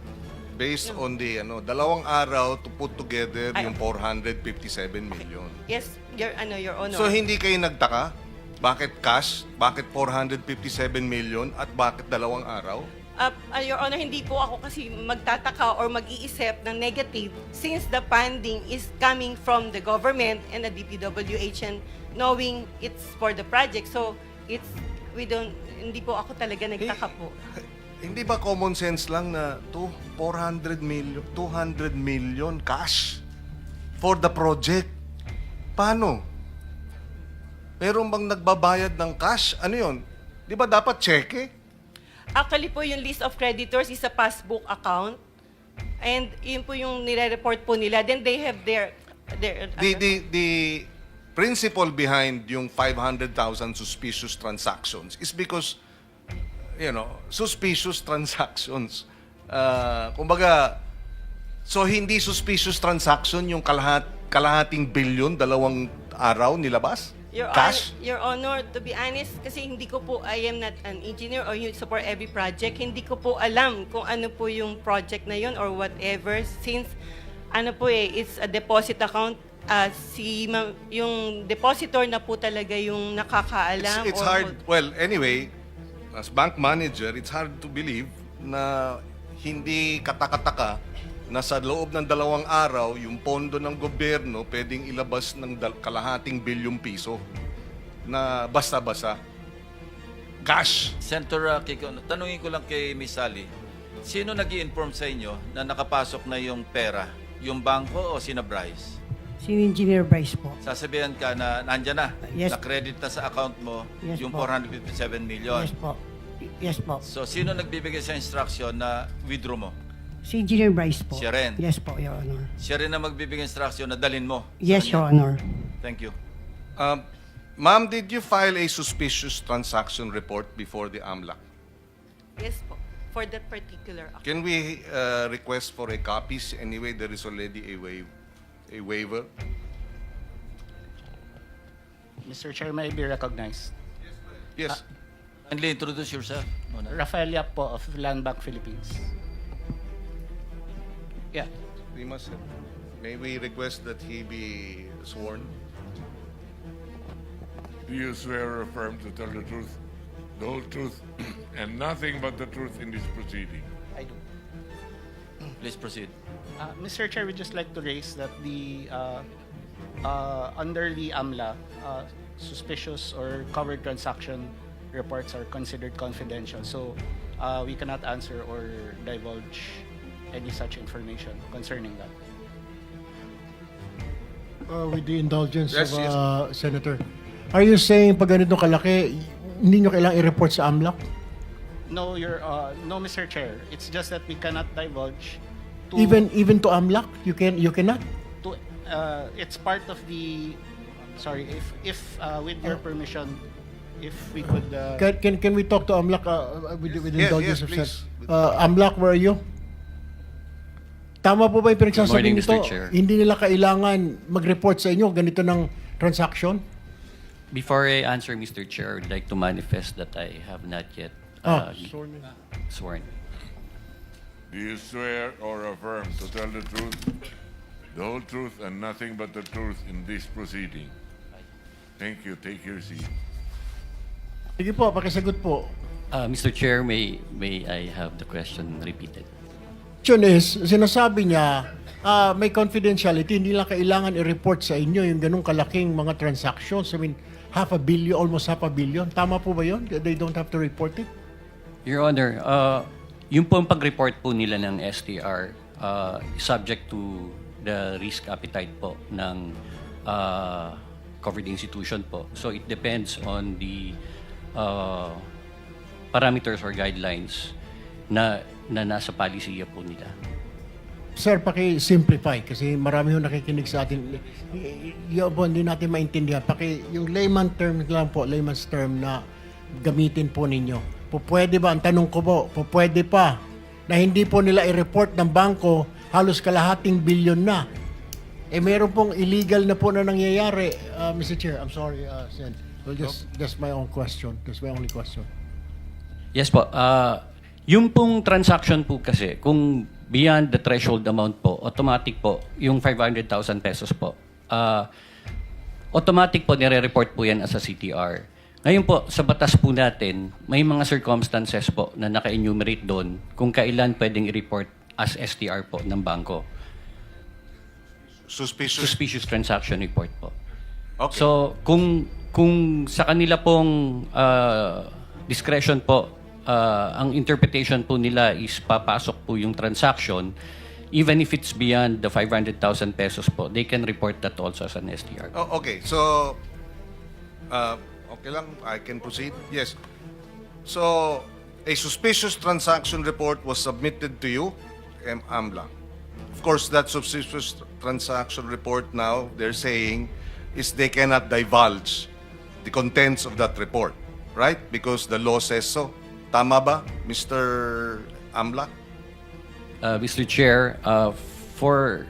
Based on the 2 araw to put together Ay, yung 457 million. Yes, Your Honor. So hindi kayo nagtaka? Bakit cash? Bakit 457 million? At bakit 2 araw? Your Honor, hindi po ako kasi magtataka or mag-iisip ng negative since the funding is coming from the government and the DPWH and knowing it's for the project. So, hindi po ako talaga nagtaka po. Hindi ba common sense lang na 200 million cash for the project? Paano? Meron bang nagbabayad ng cash? Ano yun? Di ba dapat cheque? Actually po, yung list of creditors is a passbook account. And yun po yung nire-report po nila. Then they have their The principle behind yung 500,000 suspicious transactions is because suspicious transactions. Kumbaga, so hindi suspicious transaction yung kalahating bilyon, 2 araw nilabas? Cash? Your Honor, to be honest, kasi hindi ko po, I am not an engineer or you support every project, hindi ko po alam kung ano po yung project na yun or whatever, since it's a deposit account, yung depositor na po talaga yung nakakaalam. It's hard. Well, anyway, as bank manager, it's hard to believe na hindi katakataka na sa loob ng 2 araw, yung pondo ng gobyerno pwedeng ilabas ng kalahating bilyong piso na basta-basta. Cash. Senator Kiko, tanungin ko lang kay Miss Sally, sino nag-i-inform sa inyo na nakapasok na yung pera? Yung bangko o sina Bryce? Si Engineer Bryce po. Sasabihan ka na nandyan na, Yes. na-credit na sa account mo Yes yung po. 457 million. Yes po. Yes po. So, sino nagbibigay sa instruction na withdraw mo? Si Engineer Bryce po. Siya rin? Yes po, Your Honor. Siya rin na magbibigay instruction na dalin mo? sa Yes, kanya? Your Honor. Thank you. Ma'am, did you file a suspicious transaction report before the AMLAC? Yes po, for that particular account. Can we request for a copies? Anyway, there is already a waiver. Mr. Chair, may I be recognized? Yes. Kindly introduce yourself. Muna. Rafael Yap po of Land Bank Philippines. Yeah. May we request that he be sworn? Do you swear or affirm to tell the truth, the whole truth, and nothing but the truth in this proceeding? I do. Please proceed. Mr. Chair, we'd just like to raise that the under the AMLA, suspicious or covered transaction reports are considered confidential. So we cannot answer or divulge any such information concerning that. With the indulgence Yes, of Senator, are you saying pag ganito kalaki, hindi nyo kailangang i-report sa AMLAC? No, no, Mr. Chair. It's just that we cannot divulge to Even to AMLAC, you cannot. to it's part of the sorry if with your permission if we could Can we talk to AMLAC with the Yes, indulgence yes, of please. AMLAC, where are you? Tama po ba yung pinagsasabi Good morning, nito? Mr. Chair. Hindi nila kailangan mag-report sa inyo ganito ng transaction? Before I answer, Mr. Chair, I would like to manifest that I have not yet sworn. Do you swear or affirm to tell the truth, the whole truth, and nothing but the truth in this proceeding? Thank you. Take your seat. Sige po, pakisagot po. Mr. Chair, may I have the question repeated? Question is, sinasabi niya, may confidentiality, hindi lang kailangan i-report sa inyo yung ganung kalaking mga transactions. I mean, almost half a billion. Tama po ba yun? They don't have to report it? Your Honor, yung pong pag-report po nila ng STR, subject to the risk appetite po ng covered institution po. So it depends on the parameters or guidelines na nasa palisiya po nila. Sir, paki-simplify kasi marami yung nakikinig sa atin. Yung po, hindi natin maintindihan. Yung layman term lang po, layman's term na gamitin po ninyo. Pwede ba, ang tanong ko po, pwede pa na hindi po nila i-report ng bangko halos kalahating bilyon na. Meron pong illegal na po na nangyayari. Mr. Chair, I'm sorry, Sen. Well, that's my own question. That's my only question. Yes po. Yung pong transaction po kasi, kung beyond the threshold amount po, automatic po, yung 500,000 pesos po, automatic po nire-report po yan as a CTR. Ngayon po, sa batas po natin, may mga circumstances po na naka-enumerate doon kung kailan pwedeng i-report as STR po ng bangko. Suspicious transaction report po. Okay. So, kung sa kanila pong discretion po, ang interpretation po nila is papasok po yung transaction, even if it's beyond the 500,000 pesos po, they can report that also as an STR. Okay, so okay lang, I can proceed. Yes. So, a suspicious transaction report was submitted to you, AMLA. Of course, that suspicious transaction report now, they're saying, is they cannot divulge the contents of that report, right? Because the law says so. Tama ba, Mr. Amla? Mr. Chair, for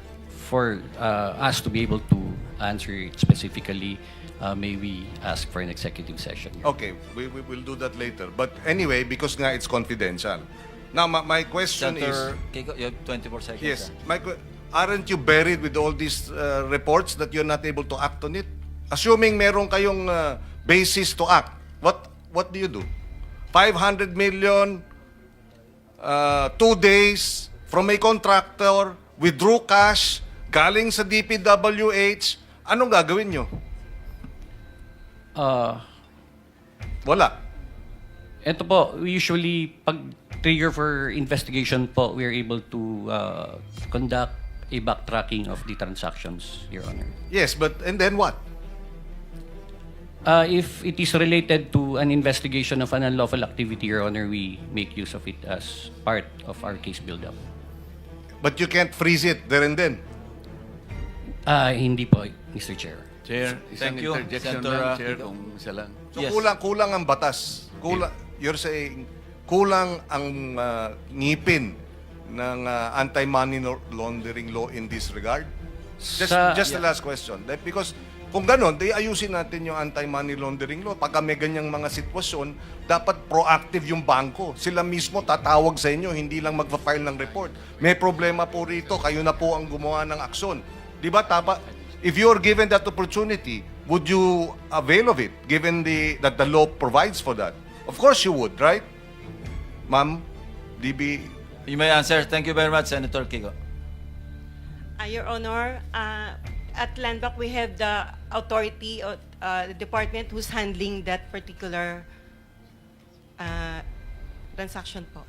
us to be able to answer it specifically, may we ask for an executive session? Okay, we will do that later. But anyway, because nga it's confidential. Now, my question Senator is... Kiko, you have 24 seconds. Yes. sir. Aren't you buried with all these reports that you're not able to act on it? Assuming meron kayong basis to act, what do you do? 500 million, 2 days from a contractor, withdrew cash, galing sa DPWH, anong gagawin nyo? Wala. Ito po, usually pag trigger for investigation po, we are able to conduct a backtracking of the transactions, Your Honor. Yes, but and then what? If it is related to an investigation of an unlawful activity, Your Honor, we make use of it as part of our case build-up. But you can't freeze it there and then. Hindi po, Mr. Chair. Chair, isang Thank you, interjection Senator, lang, Chair, kung isa lang. So Yes. kulang ang batas. You're saying kulang ang ngipin ng anti-money laundering law in this regard? Just the last question. Because kung ganon, ayusin natin yung anti-money laundering law. Pagka may ganyang mga sitwasyon, dapat proactive yung bangko. Sila mismo tatawag sa inyo, hindi lang magpa-file ng report. May problema po rito, kayo na po ang gumawa ng aksyon. Di ba? If you're given that opportunity, would you avail of it, given that the law provides for that? Of course you would, right? Ma'am, DB... You may answer. Thank you very much, Senator Kiko. Your Honor, at Landback, we have the authority of the department who's handling that particular transaction po.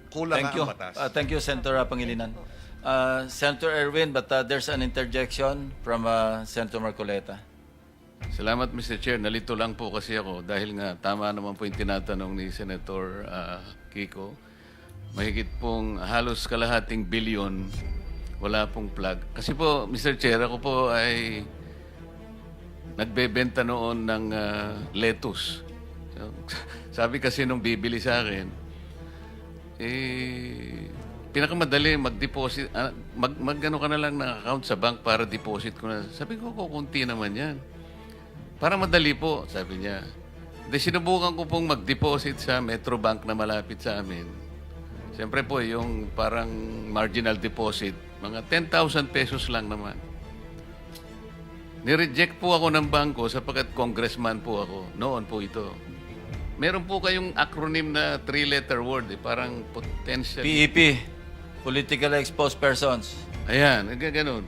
Kulang Thank you. ang batas. Thank you, Senator Pangilinan. Senator Erwin, but there's an interjection from Senator Marcoleta. Salamat, Mr. Chair. Nalito lang po kasi ako dahil nga tama naman po yung tinatanong ni Senator Kiko. Mahigit pong halos kalahating bilyon wala pong plug. Kasi po, Mr. Chair, ako po ay nagbebenta noon ng lettuce. So, sabi kasi nung bibili sa akin, pinakamadali mag-deposit, mag-ano ka na lang ng account sa bank para deposit ko na. Sabi ko, kukunti naman yan. Para madali po, sabi niya. De, sinubukan ko pong mag-deposit sa Metrobank na malapit sa amin. Siyempre po, yung parang marginal deposit, mga 10,000 pesos lang naman. Nireject po ako ng bangko sapagkat congressman po ako. Noon po ito. Meron po kayong acronym na 3-letter word, parang potential. PEP, Politically Exposed Persons. Ayan, ganun.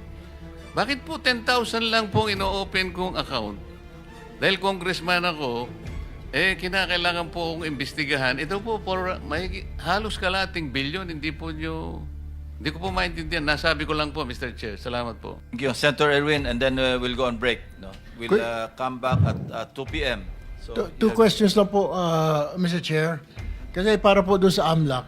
Bakit po 10,000 lang pong ino-open kong account? Dahil congressman ako, kinakailangan po akong imbestigahan. Ito po, halos kalating bilyon, hindi ko po maintindihan. Nasabi ko lang po, Mr. Chair. Salamat po. Thank you, Senator Erwin, and then we'll go on break. No? We'll come back at 2 p.m. So Two questions lang po, Mr. Chair. Kasi para po doon sa AMLAC,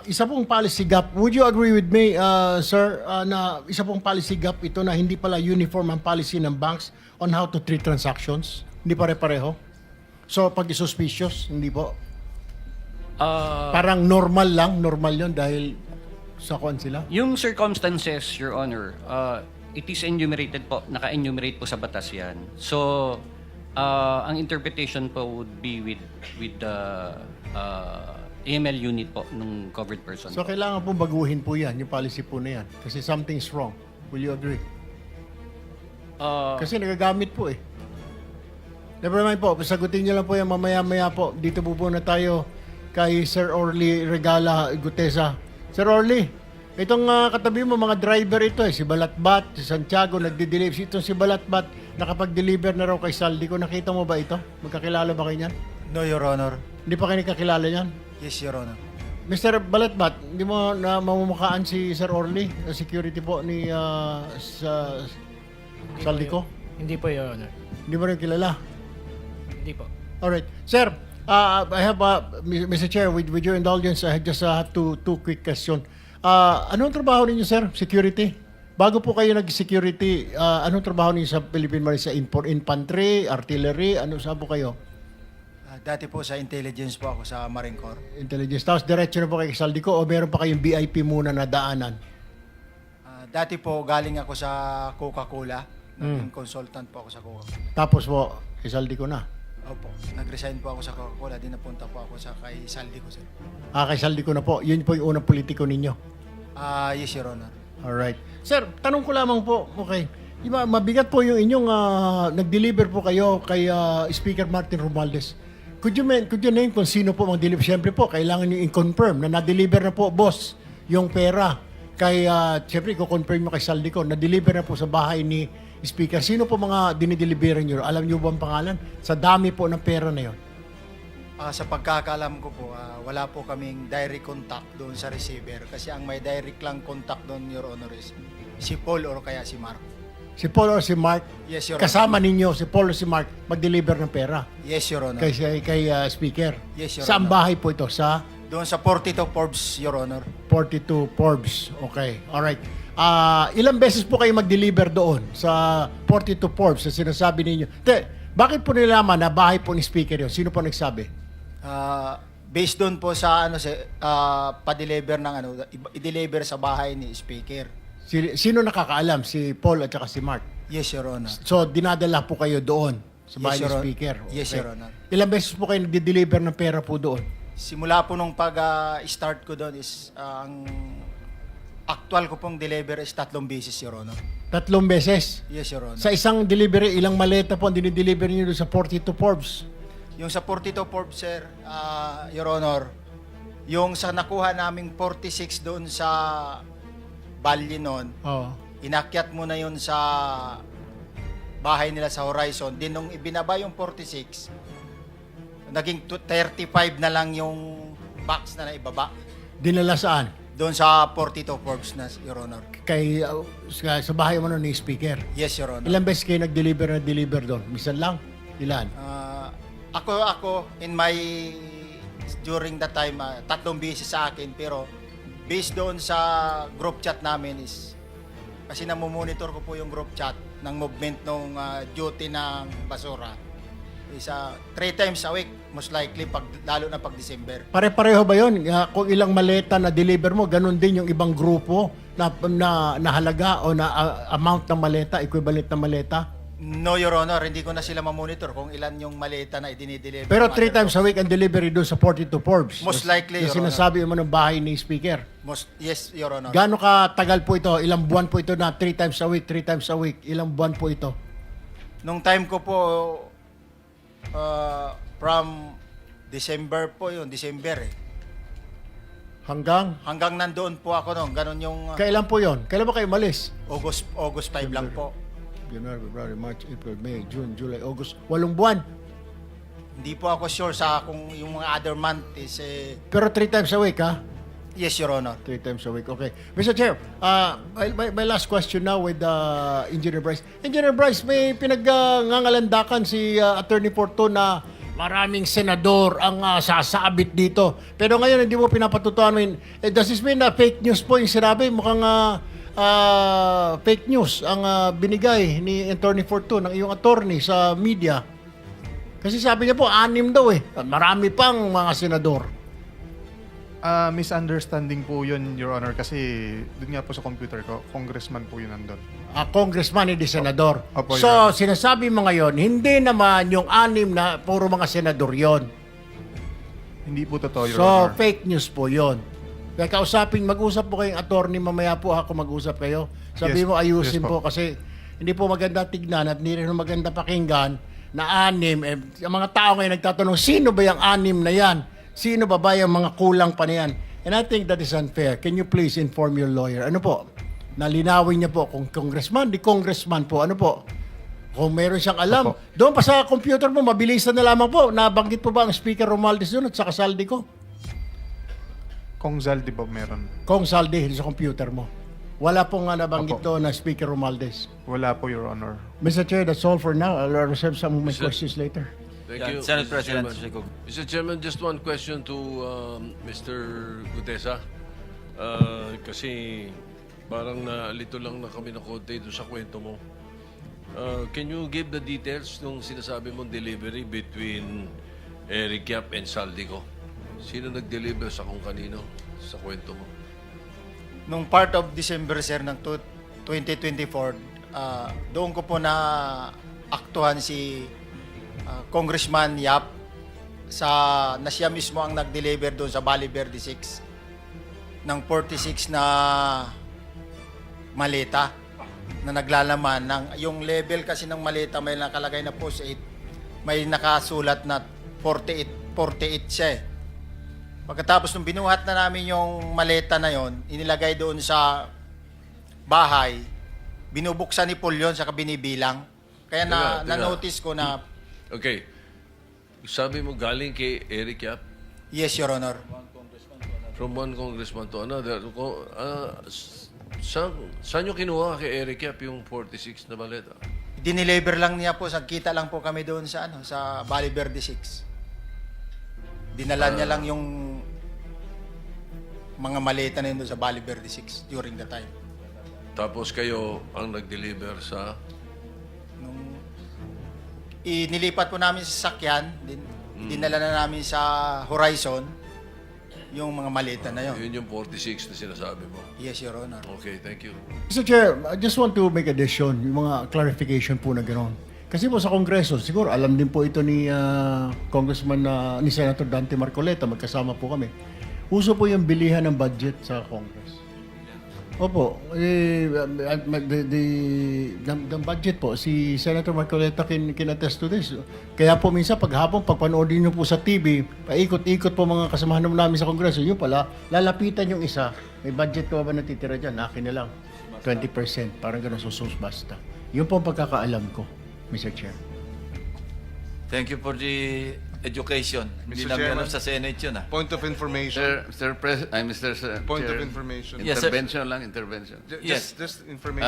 isa pong policy gap. Would you agree with me, sir, na isa pong policy gap ito na hindi pala uniform ang policy ng banks on how to treat transactions? Hindi pare-pareho? So, pag suspicious, hindi po? Parang normal yun dahil sa kuwan sila? Yung circumstances, Your Honor, it is enumerated po, naka-enumerate po sa batas yan. So, ang interpretation po would be with the AML unit po ng covered person. So, kailangan po baguhin po yan, yung policy po na yan. Kasi something's wrong. Will you agree? Kasi nagagamit po eh. Never mind po, sagutin niyo lang po yan mamaya-maya po. Dito po na tayo kay Sir Orly Regala Gutesa. Sir Orly, itong katabi mo, mga driver ito eh. Si Balatbat, si Santiago, nagdi-deliver. Itong si Balatbat, nakapag-deliver na raw kay Saldi ko. Nakita mo ba ito? Magkakilala ba kayo niyan? No, Your Honor. Hindi pa kayo nakakilala niyan? Yes, Your Honor. Mr. Balatbat, hindi mo na mamumukhaan si Sir Orly, security po ni Saldi ko? Hindi po, Your Honor. Hindi mo rin kilala? Hindi po. Alright. Sir, I have, Mr. Chair, with your indulgence, I just have two quick question. Anong trabaho ninyo, sir? Security? Bago po kayo nag-security, anong trabaho ninyo sa Philippine Marine? Sa infantry, artillery, ano saan po kayo? Dati po sa intelligence po ako sa Marine Corps. Intelligence. Tapos diretso na po kay Saldico o meron pa kayong VIP muna na daanan? Dati po galing ako sa Coca-Cola. Naging consultant po ako sa Coca-Cola. Tapos po, kay Saldico na. Opo. Nag-resign po ako sa Coca-Cola. Di napunta po ako sa kay Saldico, sir. Kay Saldico na po. Yun po yung unang politiko ninyo. Yes, Your Honor. Alright. Sir, tanong ko lamang po, okay. Diba, mabigat po yung inyong nag-deliver po kayo kay Speaker Martin Romualdez. Could you name kung sino po mag-deliver? Siyempre po, kailangan nyo i-confirm na na-deliver na po, boss, yung pera. Kay, siyempre, i-confirm mo kay Saldico, na-deliver na po sa bahay ni Speaker. Sino po mga dinideliveran nyo? Alam nyo ba ang pangalan? Sa dami po ng pera na yun. Sa pagkakaalam ko po, wala po kaming direct contact doon sa receiver kasi ang may direct lang contact doon, Your Honor, is si Paul or kaya si Mark. Si Paul or si Mark? Yes, Your Honor. Kasama ninyo, si Paul or si Mark, mag-deliver ng pera? Yes, Your Honor. Kay Speaker? Yes, Your Saan Honor. bahay po ito? Sa? Doon sa 42 Forbes, Your Honor. 42 Forbes. Okay. Alright. Ilang beses po kayo mag-deliver doon sa 42 Forbes na sinasabi ninyo? Bakit po nilaman na bahay po ni Speaker yun? Sino po nagsabi? Based doon po sa pa-deliver ng i-deliver sa bahay ni Speaker. Sino nakakaalam? Si Paul at saka si Mark? Yes, Your Honor. So, dinadala po kayo doon sa bahay ni Speaker? Yes, Okay. Your Honor. Ilang beses po kayo nag-deliver ng pera po doon? Simula po nung pag-start ko doon is ang actual ko pong deliver is 3 beses, Your Honor. 3 beses? Yes, Your Honor. Sa isang delivery, ilang maleta po ang dinideliver niyo doon sa 42 Forbes? Yung sa 42 Forbes, sir, Your Honor, yung sa nakuha naming 46 doon sa Bali noon, inakyat mo na yun sa bahay nila sa Horizon. Din nung ibinaba yung 46, naging 35 na lang yung box na naibaba. Dinala saan? Doon sa 42 Forbes na, Your Honor. Kay, sa bahay mo ni Speaker? Yes, Your Honor. Ilang beses kayo nag-deliver doon? Minsan lang? Ilan? Ako, during that time, 3 beses sa akin, pero based doon sa group chat namin is, kasi namumonitor ko po yung group chat ng movement ng duty ng basura. Is 3 times a week, most likely, lalo na pag December. Pare-pareho ba yun? Kung ilang maleta na deliver mo, ganun din yung ibang grupo na halaga o na amount ng maleta, equivalent ng maleta? No, Your Honor, hindi ko na sila mamonitor kung ilan yung maleta na idinideliver. Pero 3 times a week ang delivery doon sa 42 Forbes? Most likely, Your Honor. Sinasabi mo ng bahay ni Speaker? Yes, Your Honor. Gaano katagal po ito? Ilang buwan po ito na 3 times a week, 3 times a week? Ilang buwan po ito? Nung time ko po, from December po yun, December eh. Hanggang nandoon po ako noon. Ganun yung... Kailan po yun? Kailan ba kayo malis? August 5 lang po. January, February, March, April, May, June, July, August. 8 buwan. Hindi po ako sure sa kung yung mga other month is... Pero 3 times a week, ha? Yes, Your Honor. 3 times a week. Okay. Mr. Chair, my last question now with Engineer Bryce. Engineer Bryce, may pinag-ngangalandakan si Attorney Porto na maraming senador ang sasabit dito. Pero ngayon, hindi mo pinapatutuan. Does this mean na fake news po yung sinabi? Mukhang fake news ang binigay ni Attorney Porto ng iyong attorney sa media. Kasi sabi niya po, 6 daw eh. Marami pang mga senador. Misunderstanding po yun, Your Honor, kasi dun nga po sa computer ko, congressman po yun nandun. Congressman, hindi senador. Opo, So, Your Honor. sinasabi mo ngayon, hindi naman yung 6 na puro mga senador yon. Hindi po totoo, Your So, Honor. fake news po yon. Kaya mag-usap po kayong attorney, mamaya po ako mag-usap kayo. Sabi Yes, mo, ayusin yes po. po. Kasi hindi po maganda tignan at hindi rin maganda pakinggan na 6. Ang mga tao ngayon nagtatanong, sino ba yung 6 na yan? Sino ba yung mga kulang pa na yan? And I think that is unfair. Can you please inform your lawyer? Ano po? Nalinawin niya po kung congressman, di congressman po. Ano po? Kung meron siyang alam. Doon pa sa computer mo, mabilisan na lamang po. Nabanggit po ba ang Speaker Romualdez doon at saka Saldico? Kung Zaldi ba meron? Kung Saldi sa computer mo. Wala pong nabanggit doon na Speaker Romualdez. Wala po, Your Honor. Mr. Chair, that's all for now. I'll reserve some of my questions later. Thank Yeah, you, Senate Mr. President Chairman. Mr. Chairman, just one question to Mr. Gutesa. Kasi parang nalito lang na kami ng konti doon sa kwento mo. Can you give the details nung sinasabi mong delivery between Eric Yap and Saldico. Sino nag-deliver sa kung kanino sa kwento mo? Nung part of December, sir, ng 2024, doon ko po na aktuhan si Congressman Yap na siya mismo ang nag-deliver doon sa Valle Verde 6 ng 46 na maleta na naglalaman ng yung level kasi ng maleta may nakalagay na post 8, may nakasulat na 48 siya eh. Pagkatapos nung binuhat na namin yung maleta na yon, inilagay doon sa bahay, binubuksan ni Paul yun, saka binibilang. Kaya Teka. na-notice ko na, Okay. Sabi mo galing kay Eric Yap? yes, Your Honor. From one congressman to another. Saan nyo kinuha kay Eric Yap yung 46 na baleta? Dineliver lang niya po, kita lang po kami doon sa sa Valle Verde 6. Dinala niya lang yung mga maleta na yun doon sa Valle Verde 6 during the time. Tapos kayo ang nag-deliver sa... Inilipat po namin sa sakyan, dinala na namin sa Horizon yung mga maleta na yun. Yun yung 46 na sinasabi mo. Yes, Your Honor. Okay, thank you. Mr. Chair, I just want to make addition, yung mga clarification po na gano'n. Kasi po sa Kongreso, siguro alam din po ito ni ni Senator Dante Marcoleta, magkasama po kami. Uso po yung bilihan ng budget sa Congress. Opo, the budget po, si Senator Marcoleta can attest to this. Kaya po minsan paghapon, pagpanoodin nyo po sa TV, paikot-ikot po mga kasamahan namin sa Kongreso, yun pala, lalapitan yung isa, may budget ko ba natitira dyan? Akin na lang, 20%, parang gano'n, susus basta. Yun po ang pagkakaalam ko, Mr. Chair. Thank you for the education. Hindi lang Chairman. yan sa Senate yun Point of information. Yes, Point of sir. information. Intervention lang, intervention. Just information.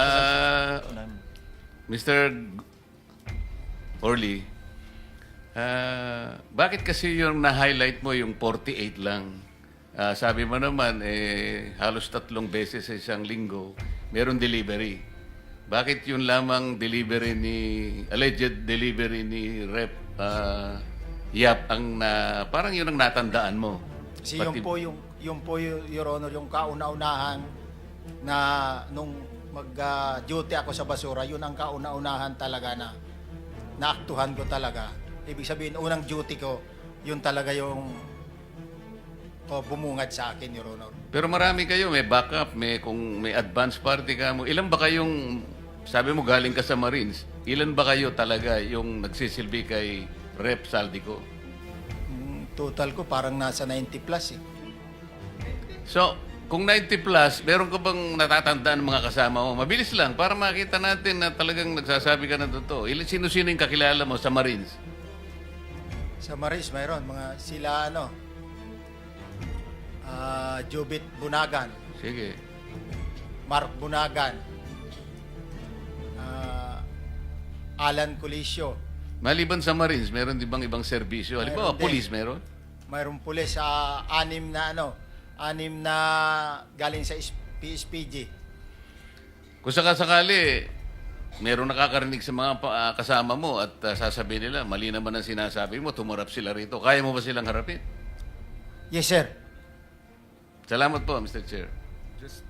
Mr. Orly, bakit kasi yung na-highlight mo yung 48 lang? Sabi mo naman, halos 3 beses sa isang linggo, meron delivery. Bakit yun lamang alleged delivery ni Rep Yap ang parang yun ang natandaan mo? Kasi yung po, Your Honor, yung kauna-unahan na nung mag-duty ako sa basura, yun ang kauna-unahan talaga na naaktuhan ko talaga. Ibig sabihin, unang duty ko, yun talaga yung bumungad sa akin, Your Honor. Pero marami kayo, may backup, kung may advance party ka mo. Ilan ba kayong, sabi mo galing ka sa Marines, ilan ba kayo talaga yung nagsisilbi kay Rep Saldico? Total ko parang nasa 90 plus eh. So, kung 90 plus, meron ka bang natatandaan ng mga kasama mo? Mabilis lang, para makita natin na talagang nagsasabi ka ng totoo. Sino-sino yung kakilala mo sa Marines? Sa Marines, mayroon. Sila Jubit Bunagan. Sige. Mark Bunagan. Alan Colisio. Maliban sa Marines, meron di bang ibang serbisyo? Halimbawa, police meron? Mayroong pulis sa 6 na galing sa PSPG. Kung sakasakali, meron nakakarinig sa mga kasama mo at sasabihin nila, mali naman ang sinasabi mo, tumarap sila rito. Kaya mo ba silang harapin? Yes, sir. Salamat po, Mr. Chair.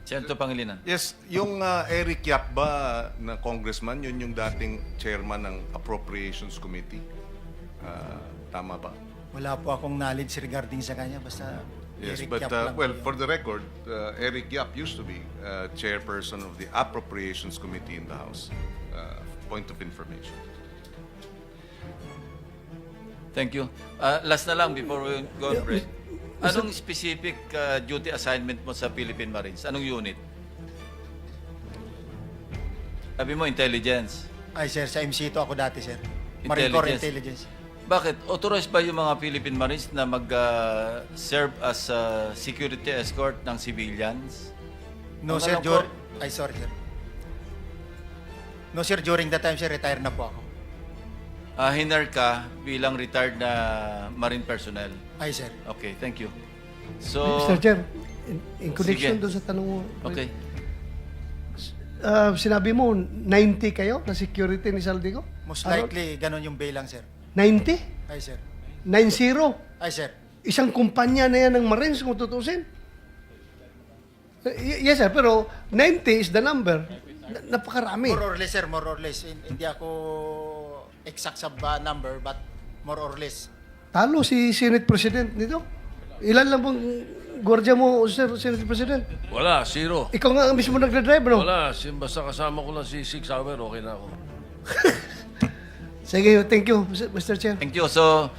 Senator Pangilinan. Yes, yung Eric Yap ba na congressman, yun yung dating chairman ng Appropriations Committee. Tama ba? Wala po akong knowledge regarding sa kanya. Basta Yes, Eric but Yap lang po yun. for the record, Eric Yap used to be chairperson of the Appropriations Committee in the House. Point of information. Thank you. Last na lang before we go on break. Anong specific duty assignment mo sa Philippine Marines? Anong unit? Sabi mo, intelligence. Ay, sir, sa MC2 ako dati, sir. Marine Corps Intelligence. Bakit? Authorized ba yung mga Philippine Marines na mag-serve as security escort ng civilians? No, sir. Sorry, sir. No, sir. During that time, sir, retire na po ako. Hinar ka bilang retired na Marine personnel? Ay, sir. Okay, thank you. So, Mr. Chair, in connection sige. doon sa tanong mo, Okay. Sinabi mo, 90 kayo na security ni Saldico? Most likely, ganun yung bilang, sir. 90? Ay, sir. 9-0. Ay, sir. Isang kumpanya na yan ng Marines kung tutusin. Yes, sir. Pero 90 is the number. Napakarami. More or less, sir. More or less. Hindi ako exact sa number, but more or less. Talo si Senate President nito. Ilan lang pong gwardiya mo, Sir Senate President? Wala, 0. Ikaw nga ang mismo nagdadrive, no? Wala, basta kasama ko lang si 6 Hour, okay na ako. Sige, thank you, Mr. Chair. Thank you. So,